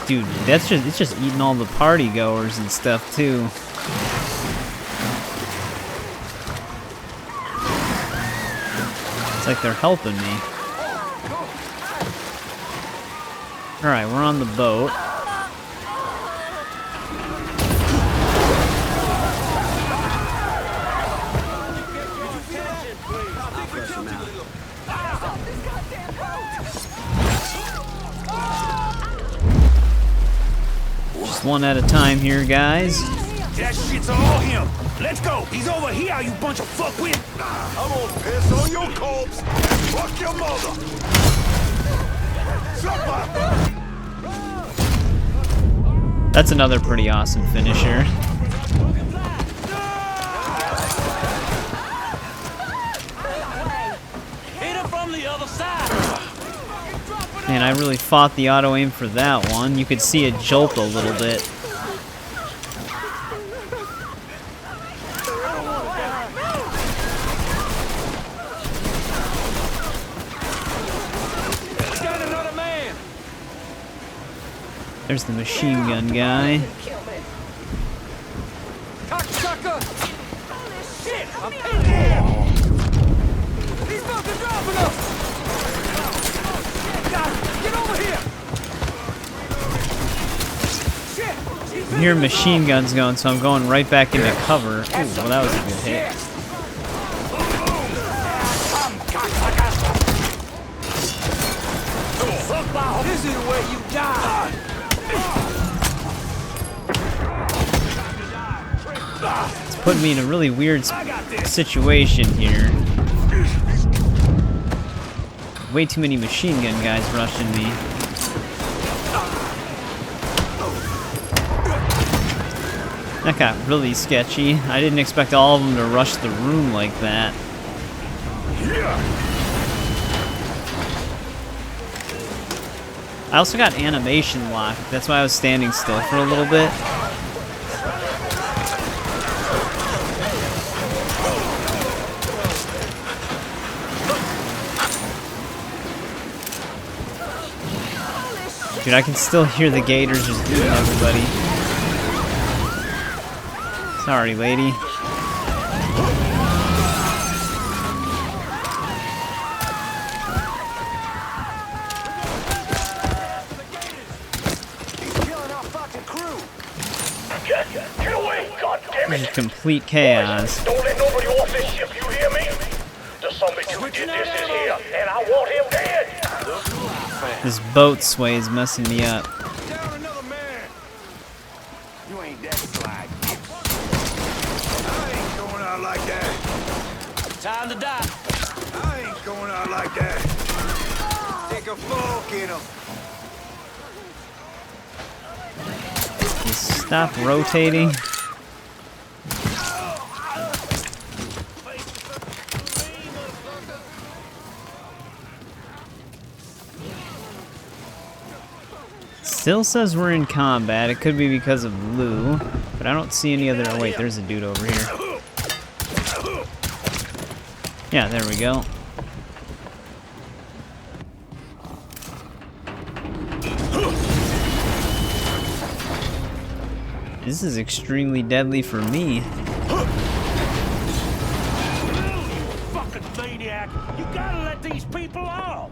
Dude, it's just eating all the party goers and stuff, too. It's like they're helping me. Alright, we're on the boat. Just one at a time here, guys. That shit's all him. Let's go. He's over here, you bunch of fuckwit. I'm gonna piss on your corpse and fuck your mother. That's another pretty awesome finisher. Hit him from the other side. Man, I really fought the auto aim for that one. You could see it jolt a little bit. There's the machine gun guy. Cocksucker! Shit! I'm in here! He's fucking dropping us! Get over here! Shit! I'm hearing machine guns going, so I'm going right back into cover. Ooh, well, that was a good hit. This is where you die! It's putting me in a really weird situation here. Way too many machine gun guys rushing me. That got really sketchy. I didn't expect all of them to rush the room like that. I also got animation locked. That's why I was standing still for a little bit. Dude, I can still hear the gators just eating everybody. Sorry, lady. Get away, goddammit! This is complete chaos. Don't let nobody off this ship, you hear me? The son of a bitch who did this is here, and I want him dead! This boat sway is messing me up. Down another man! You ain't that slag. I ain't going out like that. Time to die. I ain't going out like that. Take a fork in him. Just stop rotating. Still says we're in combat. It could be because of Lou, but I don't see any other... Oh wait, there's a dude over here. Yeah, there we go. This is extremely deadly for me. Fucking maniac! You gotta let these people off!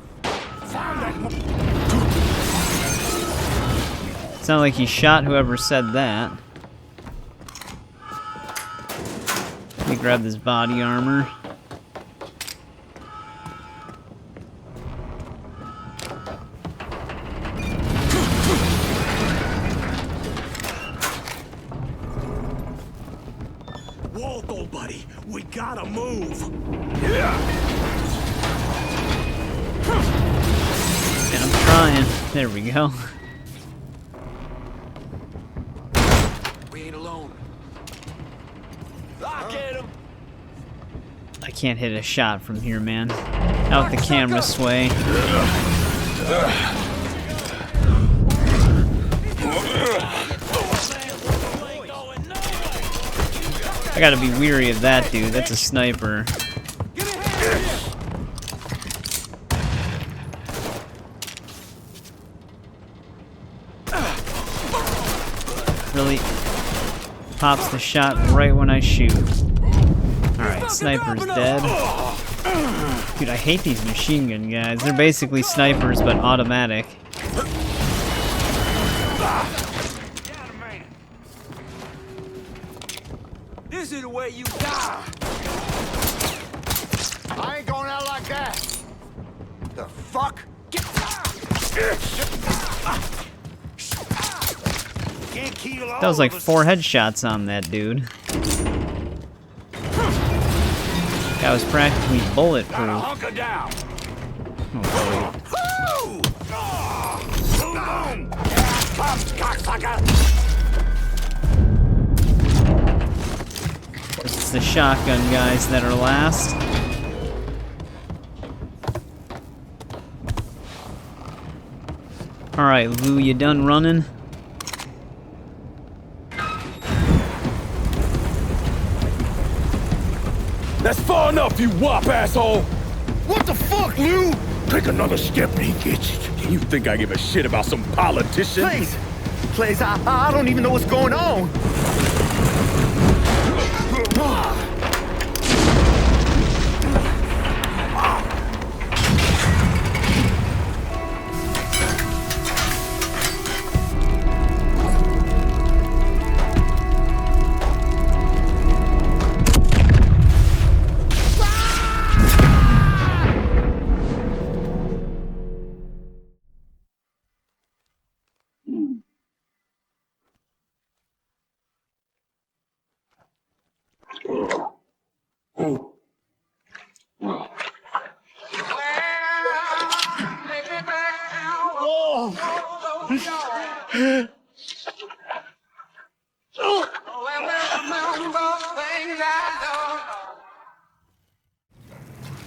It's not like he shot whoever said that. Let me grab this body armor. gotta move. And I'm trying. There we go. We ain't alone. Lock at him. I can't hit a shot from here, man. Out the camera sway. I gotta be weary of that dude. That's a sniper. Really pops the shot right when I shoot. Alright, sniper's dead. Dude, I hate these machine gun guys. They're basically snipers, but automatic. This is the way you die. I ain't going out like that. The fuck? That was like 4 headshots on that dude. That was practically bulletproof. Hunker down. Of course, it's the shotgun guys that are last. Alright, Lou, you done running? That's far enough, you wop asshole! What the fuck, Lou? Take another step and he gets it. You think I give a shit about some politician? Please, I don't even know what's going on.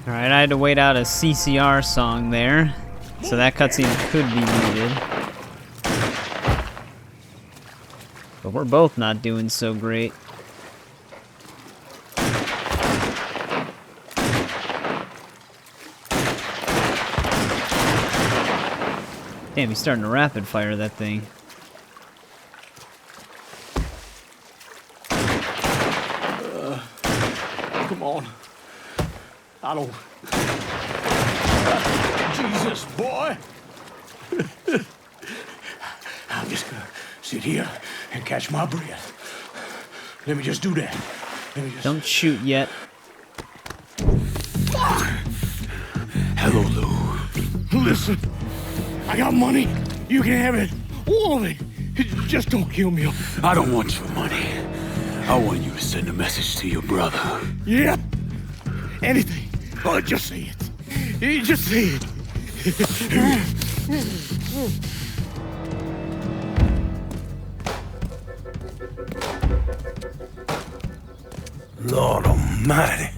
Alright, I had to wait out a CCR song there, so that cutscene could be muted. But we're both not doing so great. Damn, he's starting to rapid fire that thing. Come on. I don't... Jesus, boy! I'm just gonna sit here and catch my breath. Let me just do that. Don't shoot yet. Hello, Lou. Listen, I got money. You can have it. All of it. Just don't kill me. I don't want your money. I want you to send a message to your brother. Yep. Anything. Oh, just say it. Just say it. Lord Almighty.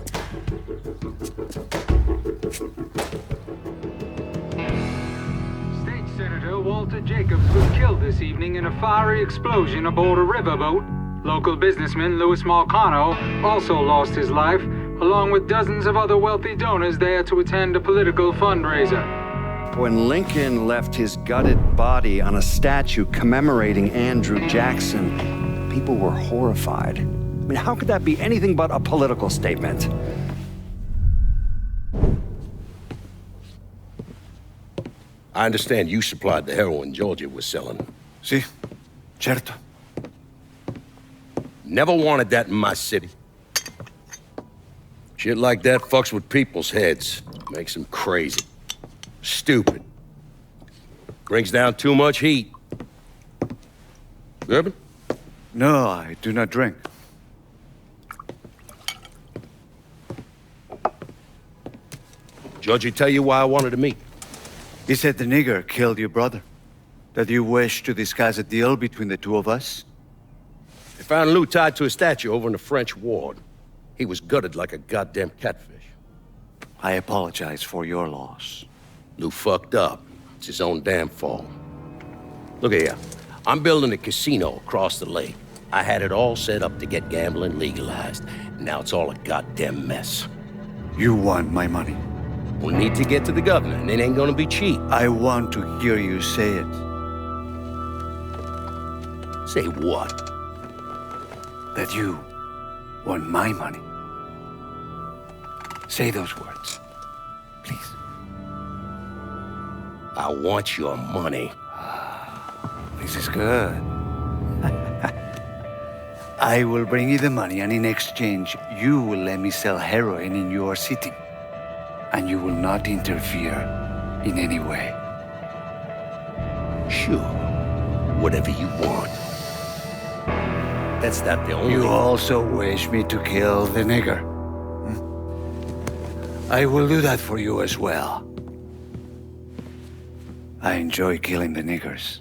State Senator Walter Jacobs was killed this evening in a fiery explosion aboard a riverboat. Local businessman Louis Marcano also lost his life, along with dozens of other wealthy donors there to attend a political fundraiser. When Lincoln left his gutted body on a statue commemorating Andrew Jackson, people were horrified. I mean, how could that be anything but a political statement? I understand you supplied the heroin Georgia was selling. Si, certo. Never wanted that in my city. Shit like that fucks with people's heads. Makes them crazy. Stupid. Brings down too much heat. Bourbon? No, I do not drink. Georgie tell you why I wanted to meet? He said the nigger killed your brother. That you wish to disguise a deal between the two of us? They found Lou tied to a statue over in the French ward. He was gutted like a goddamn catfish. I apologize for your loss. Lou fucked up. It's his own damn fault. Look here. I'm building a casino across the lake. I had it all set up to get gambling legalized. Now it's all a goddamn mess. You want my money. We'll need to get to the governor, and it ain't gonna be cheap. I want to hear you say it. Say what? That you want my money. Say those words, please. I want your money. This is good. I will bring you the money, and in exchange, you will let me sell heroin in your city. And you will not interfere in any way. Sure. Whatever you want. That's not the only... You also wish me to kill the nigger. I will do that for you as well. I enjoy killing the niggers.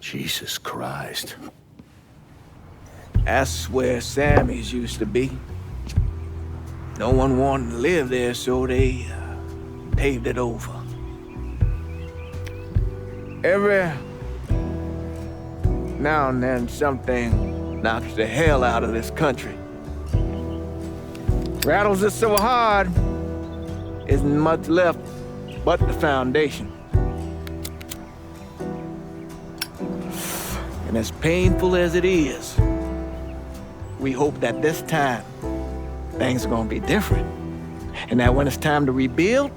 Jesus Christ. That's where Sammy's used to be. No one wanted to live there, so they paved it over. Every now and then, something knocks the hell out of this country. Rattles it so hard, isn't much left but the foundation. And as painful as it is, we hope that this time, things are gonna be different. And that when it's time to rebuild,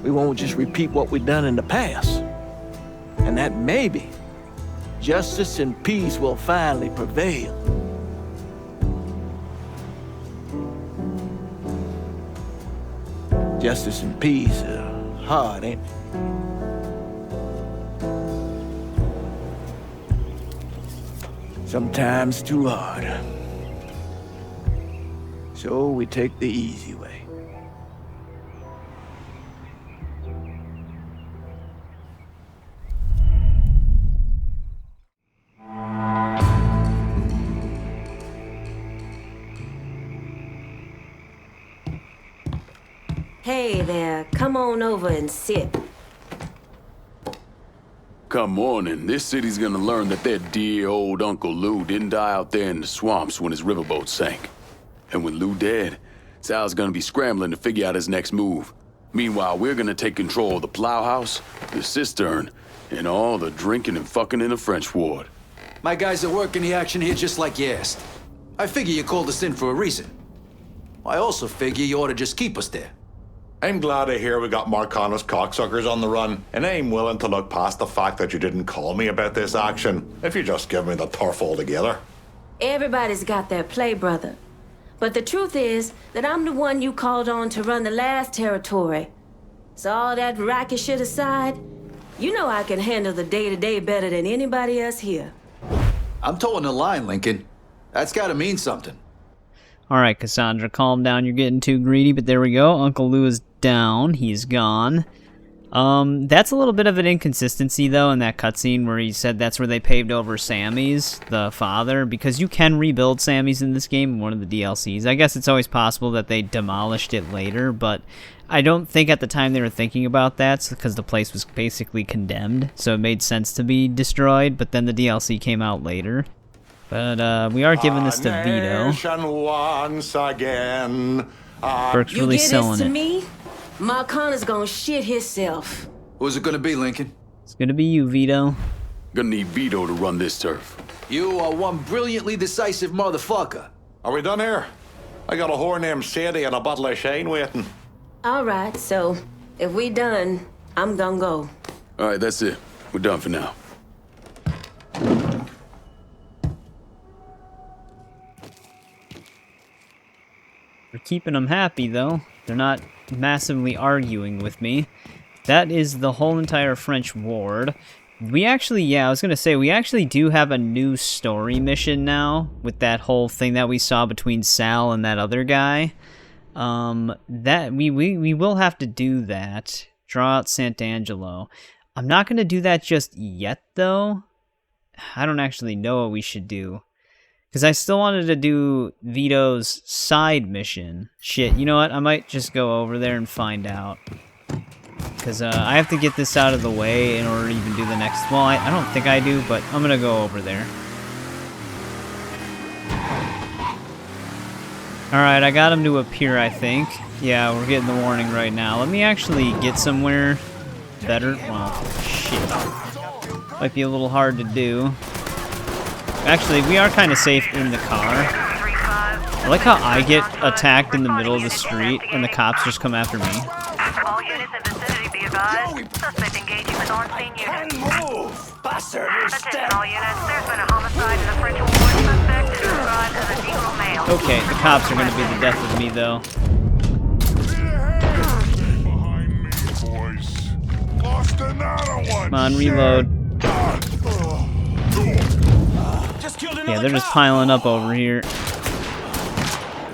we won't just repeat what we've done in the past. And that maybe justice and peace will finally prevail. Justice and peace are hard, ain't it? Sometimes too hard. So we take the easy way. Hey there, come on over and sit. Come morning, this city's gonna learn that their dear old Uncle Lou didn't die out there in the swamps when his riverboat sank. And with Lou dead, Sal's gonna be scrambling to figure out his next move. Meanwhile, we're gonna take control of the plowhouse, the cistern, and all the drinking and fucking in the French ward. My guys are working the action here just like you asked. I figure you called us in for a reason. I also figure you ought to just keep us there. I'm glad to hear we got Marcano's cocksuckers on the run, and I'm willing to look past the fact that you didn't call me about this action, if you just give me the turf altogether. Everybody's got their play, brother. But the truth is that I'm the one you called on to run the last territory. So all that racket shit aside, you know I can handle the day-to-day better than anybody else here. I'm towing the line, Lincoln. That's gotta mean something. Alright, Cassandra, calm down. You're getting too greedy, but there we go. Uncle Lou is down. He's gone. That's a little bit of an inconsistency, though, in that cutscene where he said that's where they paved over Sammy's, the father, because you can rebuild Sammy's in this game in one of the DLCs. I guess it's always possible that they demolished it later, but I don't think at the time they were thinking about that, because the place was basically condemned, so it made sense to be destroyed, but then the DLC came out later. But we are giving this to Vito. Once again. Burke's really selling it. You give this to me? Marcano's gonna shit himself. Who's it gonna be, Lincoln? It's gonna be you, Vito. Gonna need Vito to run this turf. You are one brilliantly decisive motherfucker. Are we done here? I got a whore named Sadie and a bottle of Shane waiting. All right, so if we done, I'm gonna go. All right, that's it. We're done for now. We're keeping them happy, though. They're not massively arguing with me. That is the whole entire French ward. We actually, yeah, I was gonna say, we actually do have a new story mission now, with that whole thing that we saw between Sal and that other guy. That we will have to do that. Draw out Sant'Angelo. I'm not gonna do that just yet, though. I don't actually know what we should do. Because I still wanted to do Vito's side mission. Shit, you know what? I might just go over there and find out. Because I have to get this out of the way in order to even do the next... Well, I don't think I do, but I'm going to go over there. Alright, I got him to appear, I think. Yeah, we're getting the warning right now. Let me actually get somewhere better. Well, shit. Might be a little hard to do. Actually, we are kind of safe in the car. I like how I get attacked in the middle of the street and the cops just come after me. All units in vicinity be advised. Suspect engaging with on-scene units. Attention all units. There's been a homicide in the French Ward. Suspect is described as a Negro male. Okay, the cops are going to be the death of me, though. Come on, reload. Yeah, they're just piling up over here.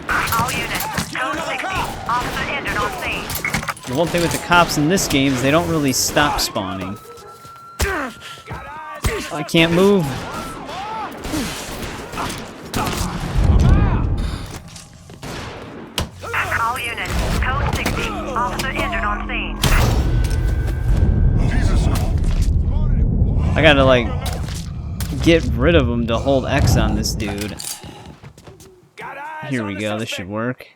All units, code 60. Officer injured on scene. The one thing with the cops in this game is they don't really stop spawning. I can't move. All units, code 60. Officer injured on scene. I gotta, like, get rid of him to hold X on this dude. Here we go, this should work.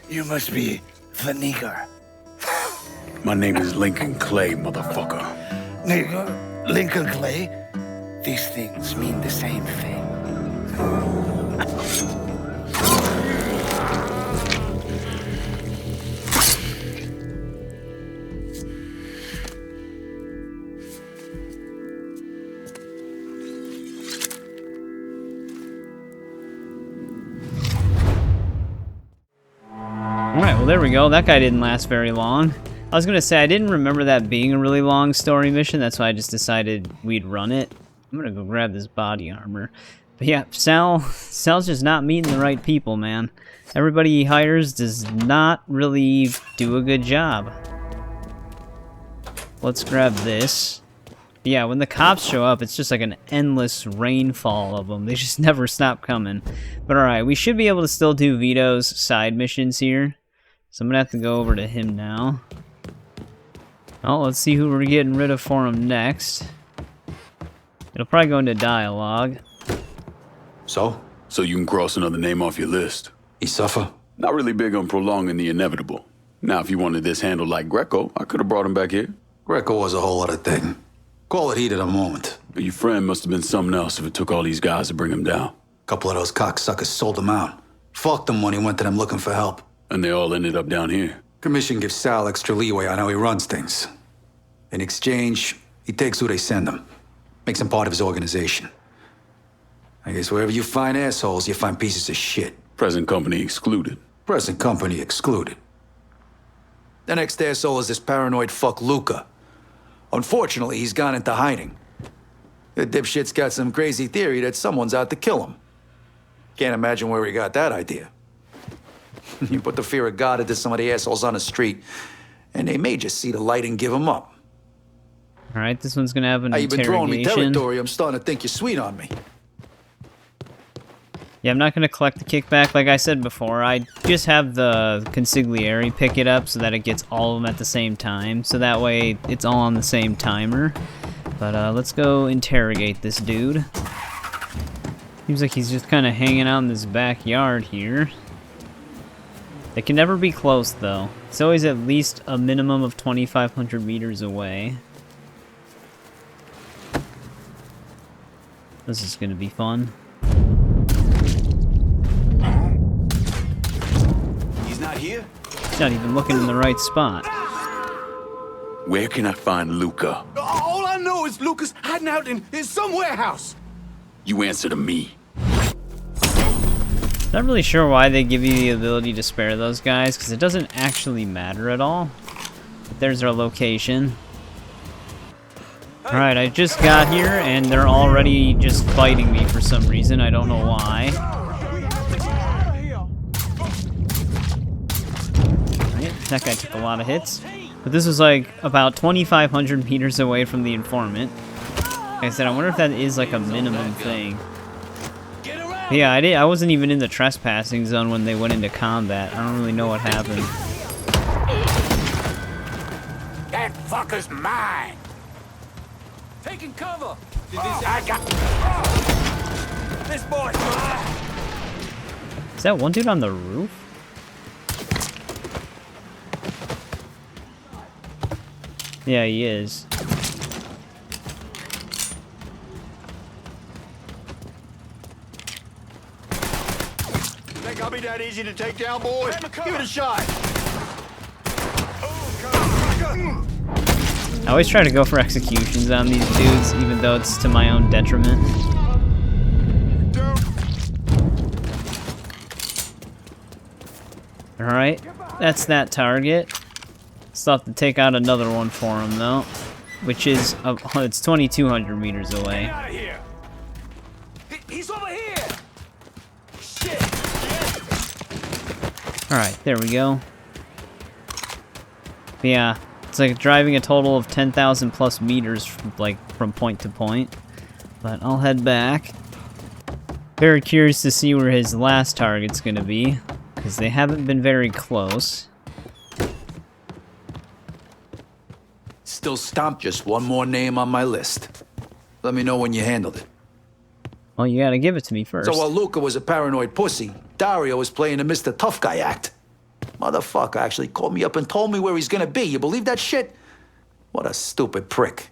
You must be the nigger. My name is Lincoln Clay, motherfucker. Nigger? Lincoln Clay? These things mean the same thing. Alright, well there we go. That guy didn't last very long. I was gonna say, I didn't remember that being a really long story mission, that's why I just decided we'd run it. I'm gonna go grab this body armor. But yeah, Sal's just not meeting the right people, man. Everybody he hires does not really do a good job. Let's grab this. Yeah, when the cops show up, it's just like an endless rainfall of them. They just never stop coming. But alright, we should be able to still do Vito's side missions here. So I'm gonna have to go over to him now. Oh, let's see who we're getting rid of for him next. It'll probably go into dialogue. So you can cross another name off your list. He suffer? Not really big on prolonging the inevitable. Now, if you wanted this handled like Greco, I could have brought him back here. Greco was a whole other thing. Call it heat at a moment. But your friend must have been something else if it took all these guys to bring him down. A couple of those cocksuckers sold him out. Fucked him when he went to them looking for help. And they all ended up down here. Commission gives Sal extra leeway on how he runs things. In exchange, he takes who they send him. Makes him part of his organization. I guess wherever you find assholes, you find pieces of shit. Present company excluded. Present company excluded. The next asshole is this paranoid fuck Luca. Unfortunately, he's gone into hiding. The dipshit's got some crazy theory that someone's out to kill him. Can't imagine where he got that idea. You put the fear of God into some of the assholes on the street, and they may just see the light and give him up. Alright, this one's gonna have an You've been throwing me interrogation. territory. I'm starting to think you're sweet on me. Yeah, I'm not gonna collect the kickback like I said before. I just have the consigliere pick it up so that it gets all of them at the same time. So that way, it's all on the same timer. But let's go interrogate this dude. Seems like he's just kind of hanging out in this backyard here. They can never be close, though. It's always at least a minimum of 2,500 meters away. This is gonna be fun. He's not here? He's not even looking in the right spot. Where can I find Luca? All I know is Lucas hiding out in some warehouse. You answer to me. Not really sure why they give you the ability to spare those guys, because it doesn't actually matter at all. But there's our location. Alright, I just got here, and they're already just fighting me for some reason. I don't know why. Alright, that guy took a lot of hits. But this was like about 2,500 meters away from the informant. Like I said, I wonder if that is like a minimum thing. But yeah, I wasn't even in the trespassing zone when they went into combat. I don't really know what happened. That fucker's mine. Taking cover. I got this boy's mine. Is that one dude on the roof? Yeah, he is. Think I'll be that easy to take down, boy? Give it a shot. I always try to go for executions on these dudes, even though it's to my own detriment. Alright, that's that target. Still have to take out another one for him, though. Which is, it's 2,200 meters away. Get out of here. He's over here. Shit. Alright, there we go. But yeah, it's like driving a total of 10,000 plus meters from point to point. But I'll head back. Very curious to see where his last target's gonna be, because they haven't been very close. Still stomped. Just one more name on my list. Let me know when you handled it. Well, you gotta give it to me first. So while Luca was a paranoid pussy, Dario was playing a Mr. Tough Guy act. Motherfucker actually called me up and told me where he's gonna be. You believe that shit? What a stupid prick.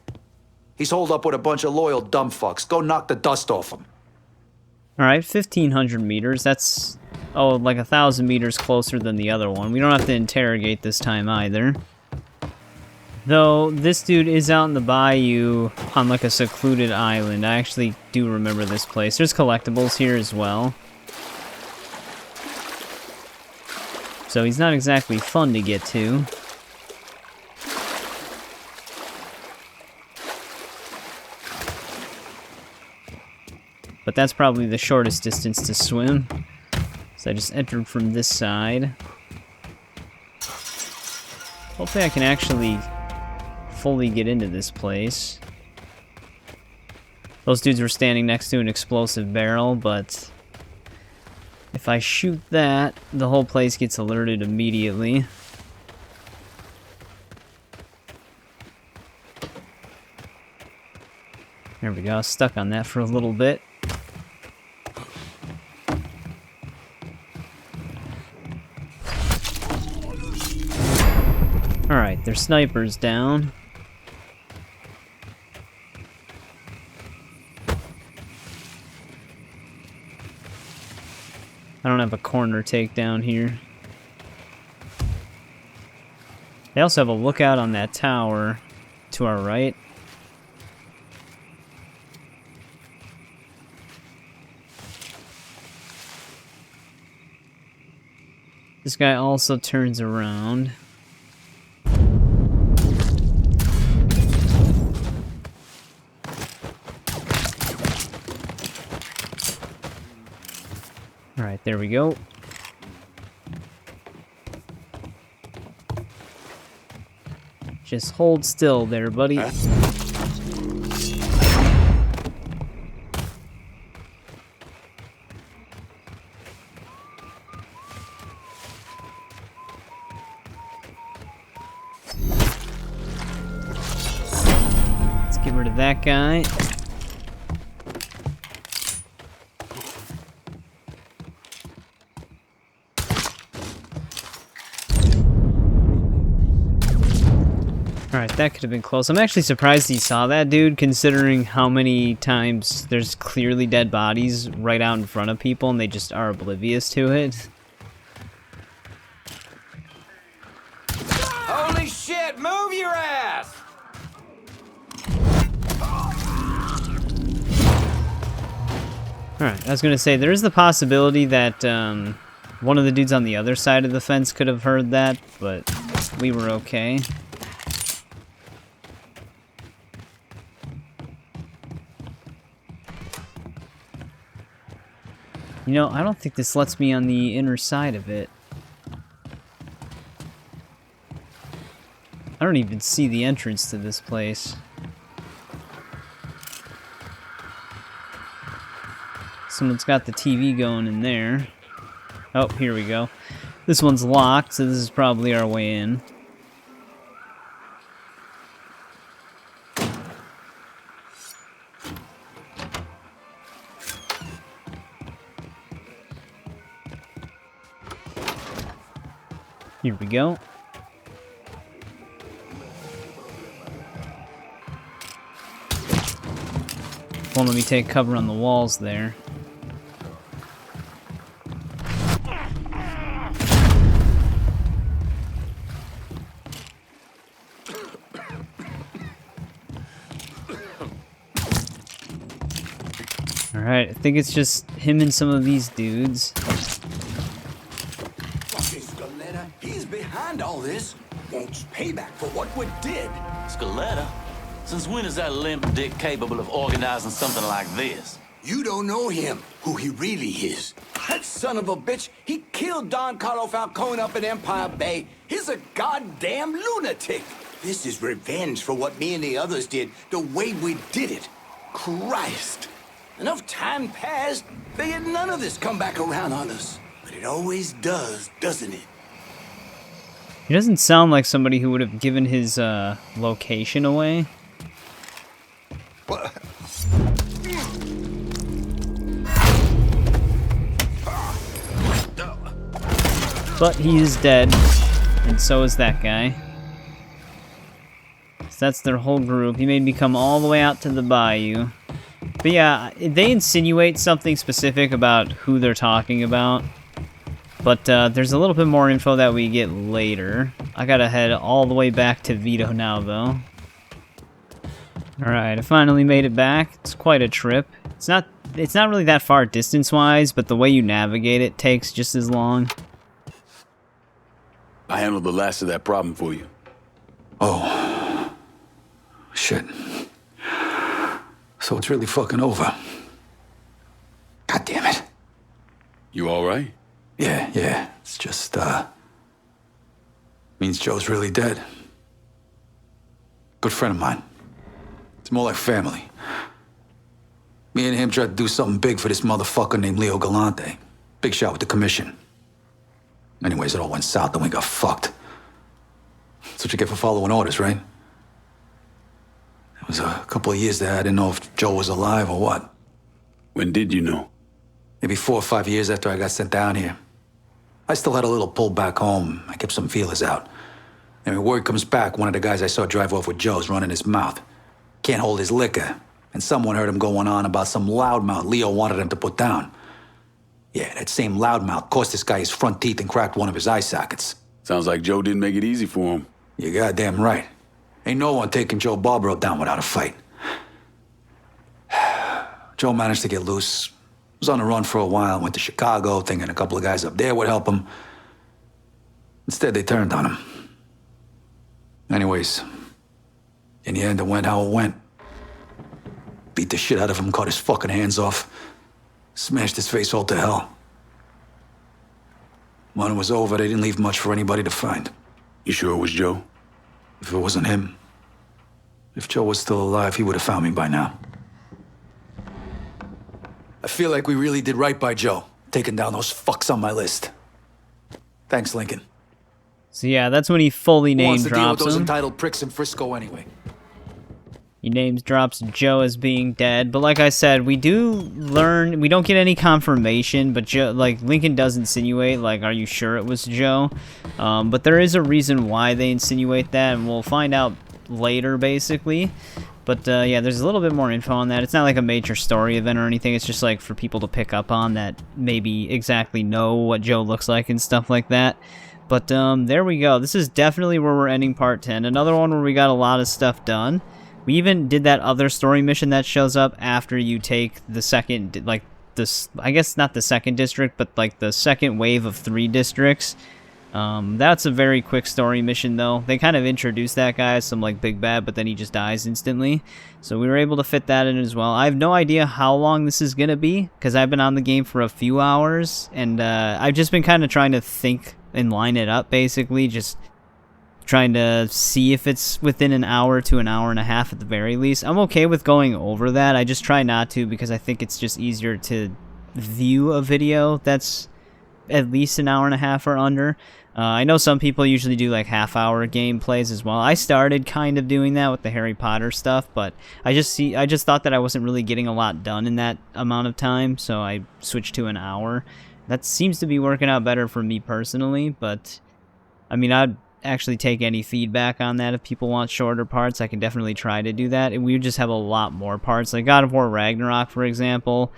He's holed up with a bunch of loyal dumb fucks. Go knock the dust off him. Alright, 1,500 meters. That's, like 1,000 meters closer than the other one. We don't have to interrogate this time either. Though, this dude is out in the bayou on like a secluded island. I actually do remember this place. There's collectibles here as well. So he's not exactly fun to get to. But that's probably the shortest distance to swim. So I just entered from this side. Hopefully I can actually fully get into this place. Those dudes were standing next to an explosive barrel, but if I shoot that, the whole place gets alerted immediately. There we go, I was stuck on that for a little bit. Alright, their sniper's down. I don't have a corner takedown here. They also have a lookout on that tower to our right. This guy also turns around. Alright, there we go. Just hold still there, buddy. Let's get rid of that guy. Alright, that could have been close. I'm actually surprised he saw that dude, considering how many times there's clearly dead bodies right out in front of people and they just are oblivious to it. Holy shit, move your ass! Alright, I was gonna say, there is the possibility that one of the dudes on the other side of the fence could have heard that, but we were okay. You know, I don't think this lets me on the inner side of it. I don't even see the entrance to this place. Someone's got the TV going in there. Oh, here we go. This one's locked, so this is probably our way in. Here we go. Won't let me take cover on the walls there. Alright, I think it's just him and some of these dudes. He's behind all this. Wants payback for what we did. Scaletta? Since when is that limp dick capable of organizing something like this? You don't know him, who he really is. That son of a bitch, he killed Don Carlo Falcone up in Empire Bay. He's a goddamn lunatic. This is revenge for what me and the others did, the way we did it. Christ. Enough time passed, figured none of this come back around on us. But it always does, doesn't it? He doesn't sound like somebody who would have given his location away. But he is dead, and so is that guy. So that's their whole group. He made me come all the way out to the bayou. But yeah, they insinuate something specific about who they're talking about. But there's a little bit more info that we get later. I gotta head all the way back to Vito now, though. Alright, I finally made it back. It's quite a trip. It's not really that far distance-wise, but the way you navigate it takes just as long. I handled the last of that problem for you. Oh. Shit. So it's really fucking over. God damn it. You all right? Yeah. It's just, means Joe's really dead. Good friend of mine. It's more like family. Me and him tried to do something big for this motherfucker named Leo Galante. Big shot with the commission. Anyways, it all went south and we got fucked. That's what you get for following orders, right? It was a couple of years there. I didn't know if Joe was alive or what. When did you know? Maybe 4 or 5 years after I got sent down here. I still had a little pull back home. I kept some feelers out. And when word comes back, one of the guys I saw drive off with Joe's running his mouth. Can't hold his liquor. And someone heard him going on about some loudmouth Leo wanted him to put down. Yeah, that same loudmouth cost this guy his front teeth and cracked one of his eye sockets. Sounds like Joe didn't make it easy for him. You're goddamn right. Ain't no one taking Joe Barbaro down without a fight. Joe managed to get loose. Was on the run for a while, went to Chicago, thinking a couple of guys up there would help him. Instead, they turned on him. Anyways, in the end, it went how it went. Beat the shit out of him, cut his fucking hands off. Smashed his face all to hell. When it was over, they didn't leave much for anybody to find. You sure it was Joe? If it wasn't him, if Joe was still alive, he would have found me by now. I feel like we really did right by Joe, taking down those fucks on my list. Thanks, Lincoln. So yeah, that's when he fully name Who wants to deal with drops those him. entitled pricks in Frisco anyway? He drops Joe as being dead, but like I said, we don't get any confirmation, but Joe, like, Lincoln does insinuate, like, are you sure it was Joe? But there is a reason why they insinuate that, and we'll find out later, basically. But yeah, there's a little bit more info on that. It's not like a major story event or anything, it's just like for people to pick up on that maybe exactly know what Joe looks like and stuff like that. But there we go. This is definitely where we're ending part 10. Another one where we got a lot of stuff done. We even did that other story mission that shows up after you take the second, like, this, I guess not the second district, but like the second wave of 3 districts. That's a very quick story mission, though. They kind of introduced that guy as some, like, big bad, but then he just dies instantly. So we were able to fit that in as well. I have no idea how long this is going to be, because I've been on the game for a few hours, and I've just been kind of trying to think and line it up, basically, just trying to see if it's within an hour to an hour and a half at the very least. I'm okay with going over that. I just try not to, because I think it's just easier to view a video that's at least an hour and a half or under. I know some people usually do like half-hour gameplays as well. I started kind of doing that with the Harry Potter stuff, but I just thought that I wasn't really getting a lot done in that amount of time, so I switched to an hour. That seems to be working out better for me personally, but I mean, I'd actually take any feedback on that. If people want shorter parts, I can definitely try to do that. And we would just have a lot more parts. Like God of War Ragnarok, for example,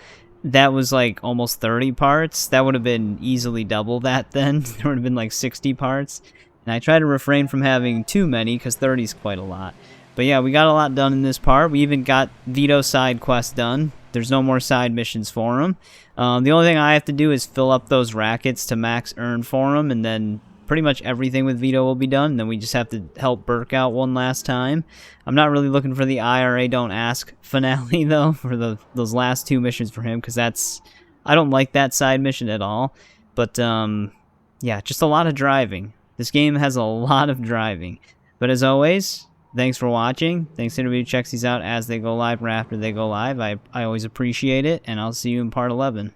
that was like almost 30 parts. That would have been easily double that then. There would have been like 60 parts. And I try to refrain from having too many, because 30 is quite a lot. But yeah, we got a lot done in this part. We even got Vito's side quest done. There's no more side missions for him. The only thing I have to do is fill up those rackets to max earn for him, and then pretty much everything with Vito will be done. Then we just have to help Burke out one last time. I'm not really looking for the IRA Don't Ask finale, though, for those last 2 missions for him, because I don't like that side mission at all. But, yeah, just a lot of driving. This game has a lot of driving. But as always, thanks for watching. Thanks to everybody who checks these out as they go live or after they go live. I always appreciate it, and I'll see you in part 11.